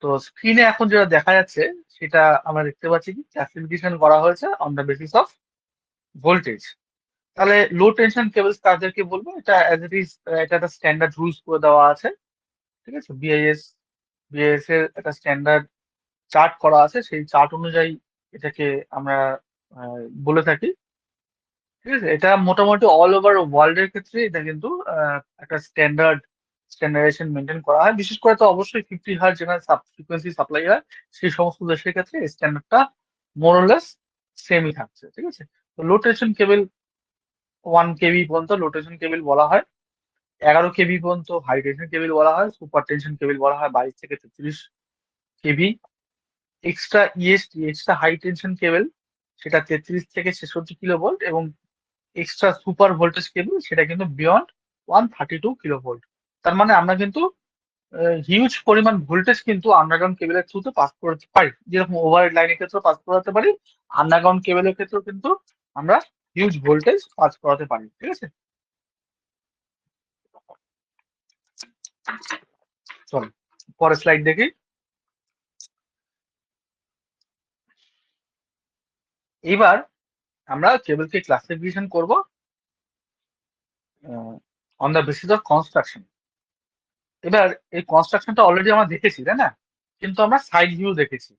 তো স্ক্রিনে এখন যেটা দেখা যাচ্ছে, সেটা আমরা দেখতে পাচ্ছি কি ক্লাসিফিকেশন করা হয়েছে on the basis of voltage. তাহলে লো টেনশন কেবলস কাদেরকে বলবো? এটা অ্যাজ ইট ইজ, এটা একটা স্ট্যান্ডার্ড রুলস করে দেওয়া আছে। ঠিক আছে, বিআইএস এর একটা স্ট্যান্ডার্ড চার্ট করা আছে, সেই চার্ট অনুযায়ী এটাকে আমরা বলে থাকি। ঠিক আছে, এটা মোটামুটি অল ওভার ওয়ার্ল্ড এর ক্ষেত্রে এটা কিন্তু একটা স্ট্যান্ডার্ডাইজেশন মেনটেন করা হয়। বিশেষ করে তো অবশ্যই 50 হার্জ যেখানে ফ্রিকোয়েন্সি সাপ্লাই হয়, সেই সমস্ত দেশের ক্ষেত্রে স্ট্যান্ডার্ডটা মোরলেস সেমই থাকছে। ঠিক আছে, তো লো টেনশন কেবল 1 কেবি পর্যন্ত লো টেনশন কেবল বলা হয়, 11 কেবি পর্যন্ত হাই টেনশন কেবল বলা হয়, সুপার টেনশন কেবল বলা হয় 22 থেকে 33 কেবি। এক্সট্রা হাই টেনশন কেবল সেটা 33 থেকে 66 কিলো ভোল্ট, এবং এক্সট্রা সুপার ভোল্টেজ কেবল সেটা কিন্তু বিয়ন্ড 132 কিলো ভোল্ট। তার মানে আমরা কিন্তু হিউজ পরিমাণ ভোল্টেজ কিন্তু আন্ডারগ্রাউন্ড কেবলের থ্রুতে পাস করতে পারি, যেরকম ওভারহেড লাইনের ক্ষেত্রে পাস করাতে পারি, আন্ডারগ্রাউন্ড কেবলের ক্ষেত্রেও কিন্তু আমরা হিউজ ভোল্টেজ পাস করাতে পারি। ঠিক আছে, চলো পরের স্লাইড দেখি। এবার আমরা কেবলকে ক্লাসিফিকেশন করব on the basis of construction. এবার এই কনস্ট্রাকশনটা অলরেডি আমরা দেখেছি, তাই না? কিন্তু আমরা সাইড ভিউ দেখেছি।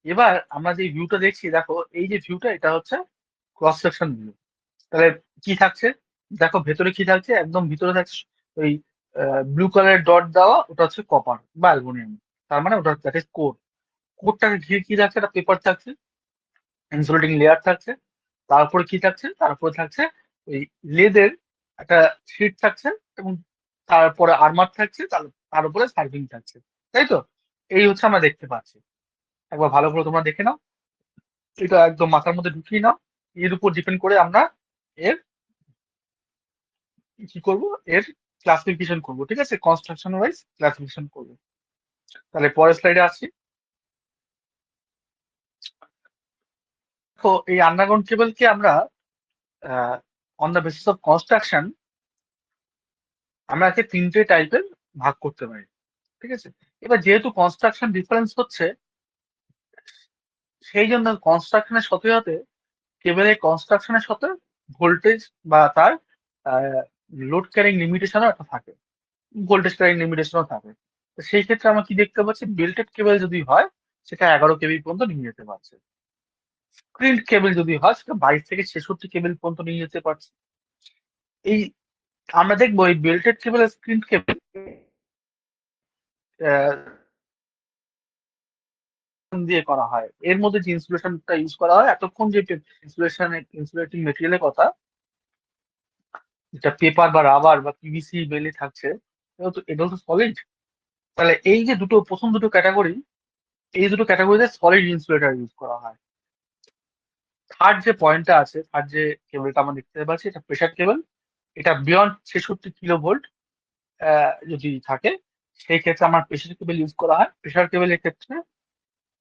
এবার আমরা যে ভিউটা দেখছি, দেখো এই যে ভিউটা, এটা হচ্ছে ক্রস সেকশন ভিউ। তাহলে কি থাকছে? দেখো ভেতরে কি থাকছে, একদম ভিতরে থাকছে ওই ব্লু কালারের ডট দেওয়া, ওটা হচ্ছে কপার বা অ্যালুমিনিয়াম। তার মানে ওটা হচ্ছে কোর। কোরটাকে ঘিরে কি থাকছে? একটা পেপার থাকছে, ইনসুলেটিং লেয়ার থাকছে। তারপরে কি থাকছে? তারপরে থাকছে ওই লেদের একটা শিট থাকছে, এবং তারপরে আর্মার থাকছে, তার উপরে সার্ভিং থাকছে। তাই তো? এই হচ্ছে আমরা দেখতে পাচ্ছি। একবার ভালো করে তোমরা দেখে নাও, এটা একদম মাথার মধ্যে ঢুকিয়ে নাও। এর উপর ডিপেন্ড করে আমরা এর কি করব, এর ক্লাসিফিকেশন করব। ঠিক আছে, কনস্ট্রাকশন ওয়াইজ ক্লাসিফিকেশন করব। তাহলে পরের স্লাইডে আসছি। তো এই আন্ডারগ্রাউন্ড কেবলকে আমরা on the basis of construction আমরা একে তিনটে টাইপের ভাগ করতে পারি। ঠিক আছে, এবার যেহেতু কনস্ট্রাকশন ডিফারেন্স হচ্ছে, সেই জন্য কনস্ট্রাকশনের সাথে সাথে কেবলের কনস্ট্রাকশনের সাথে ভোল্টেজ বা তার লোড ক্যারিং লিমিটেশনও একটা থাকে, ভোল্টেজ ক্যারিং লিমিটেশনও থাকে। তো সেই ক্ষেত্রে আমরা কি দেখতে পাচ্ছি, বেল্টেড কেবল যদি হয় সেটা 11 কেবি পর্যন্ত নিয়ে যেতে পারছে। স্ক্রিনড কেবল যদি হয় সেটা 22 থেকে 66 কেবল পর্যন্ত নিয়ে যেতে পারছে। এই আমরা দেখবো এই বেল্টেড কেবল আর স্ক্রিনড কেবল দিয়ে করা হয়, এর মধ্যে যে ইনসুলেশনটা ইউজ করা হয়, এতক্ষণ যে ইনসুলেটিং মেটেরিয়ালের কথা, যেটা পেপার বা রাবার বা পিভিসি বেলে থাকছে, এটা তো সলিড। তাহলে এই যে প্রথম দুটো ক্যাটাগরি, এই দুটো ক্যাটাগরিতে সলিড ইনসুলেটর ইউজ করা হয়। থার্ড যে পয়েন্টটা আছে, থার্ড যে কেবলটা আমরা দেখতে পাচ্ছি, এটা প্রেসার কেবল। এটা বিয়ন্ড 66 কিলো ভোল্ট যদি থাকে, সেই ক্ষেত্রে আমার প্রেসার কেবল ইউজ করা হয়। প্রেসার কেবলের ক্ষেত্রে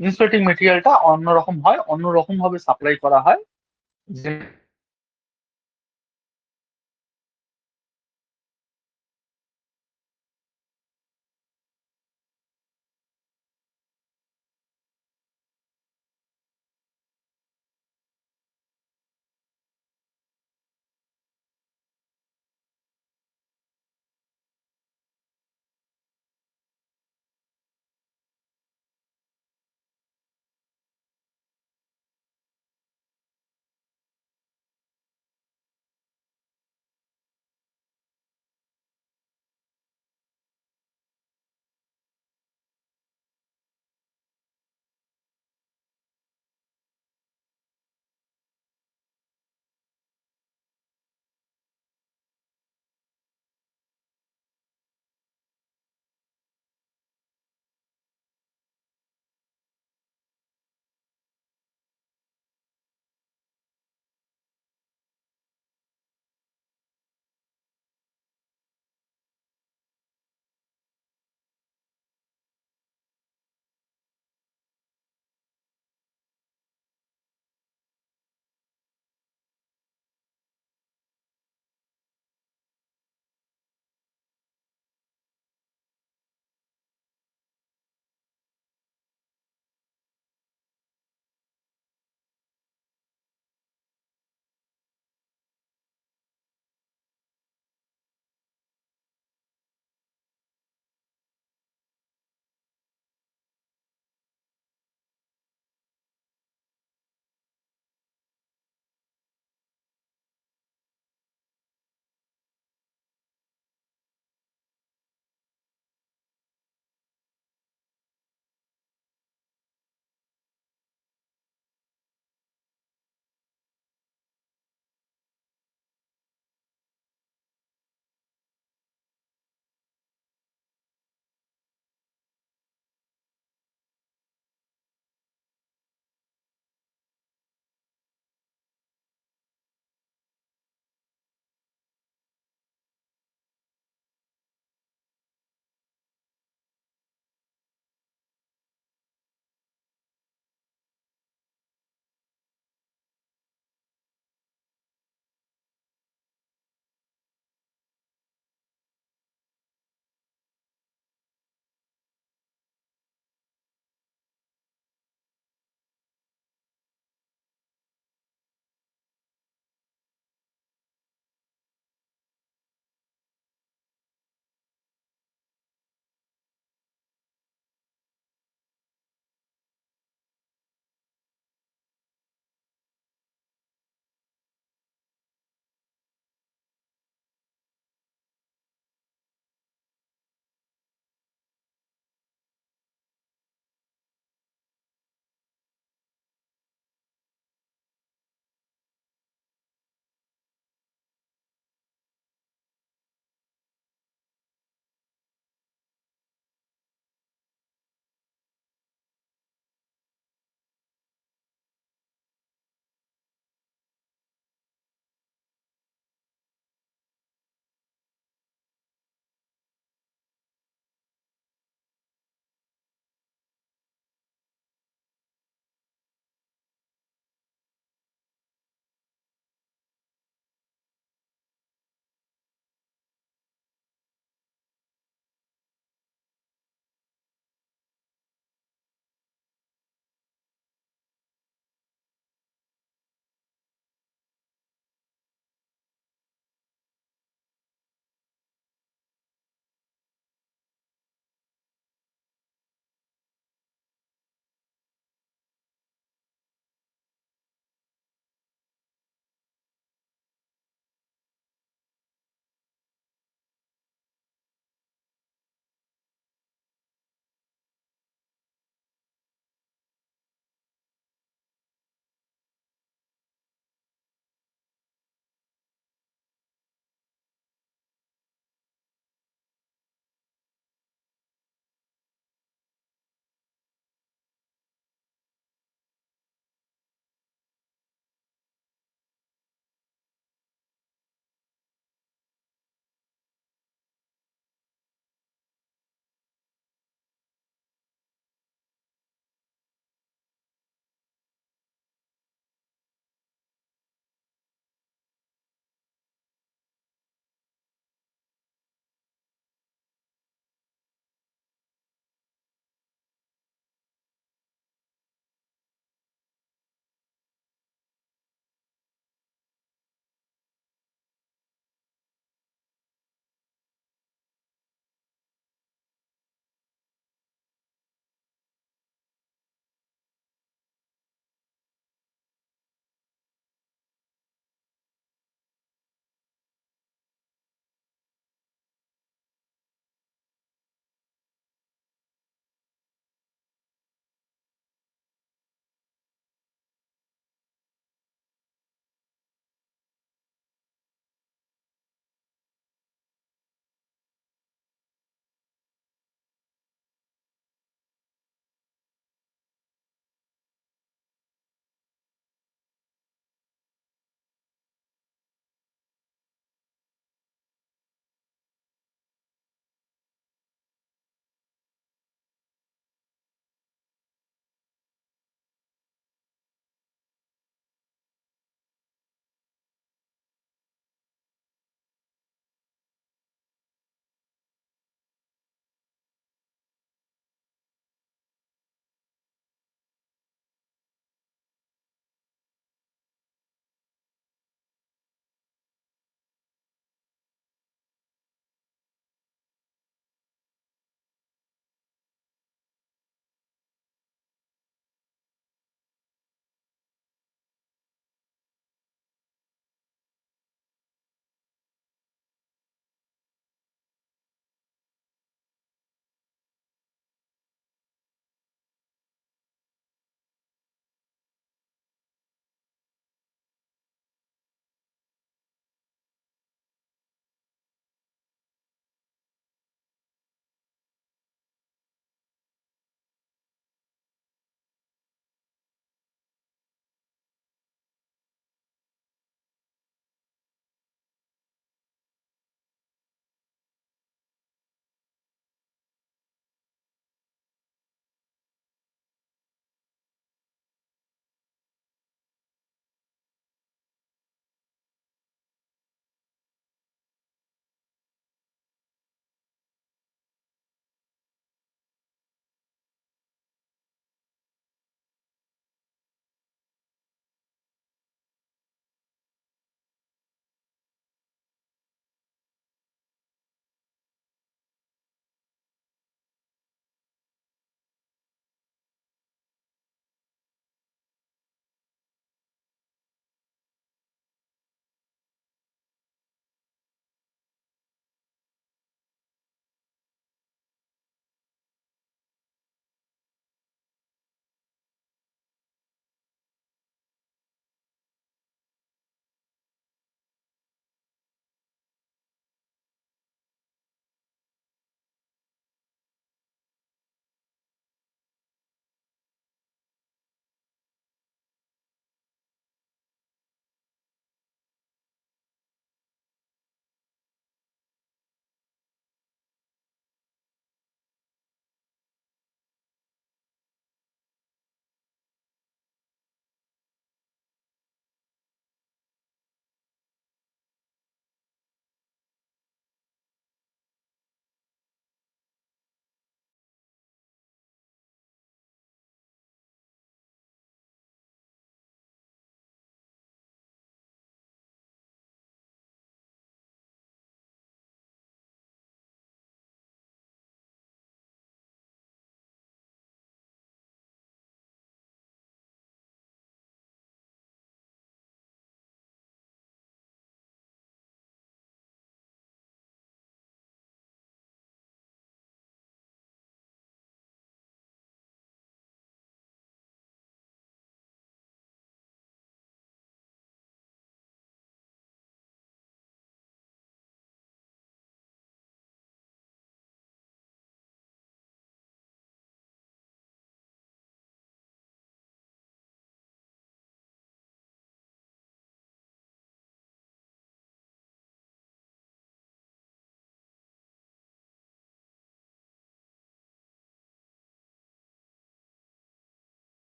ইনসুলেটিং মেটেরিয়ালটা অন্যরকম হয়, অন্যরকম ভাবে সাপ্লাই করা হয়।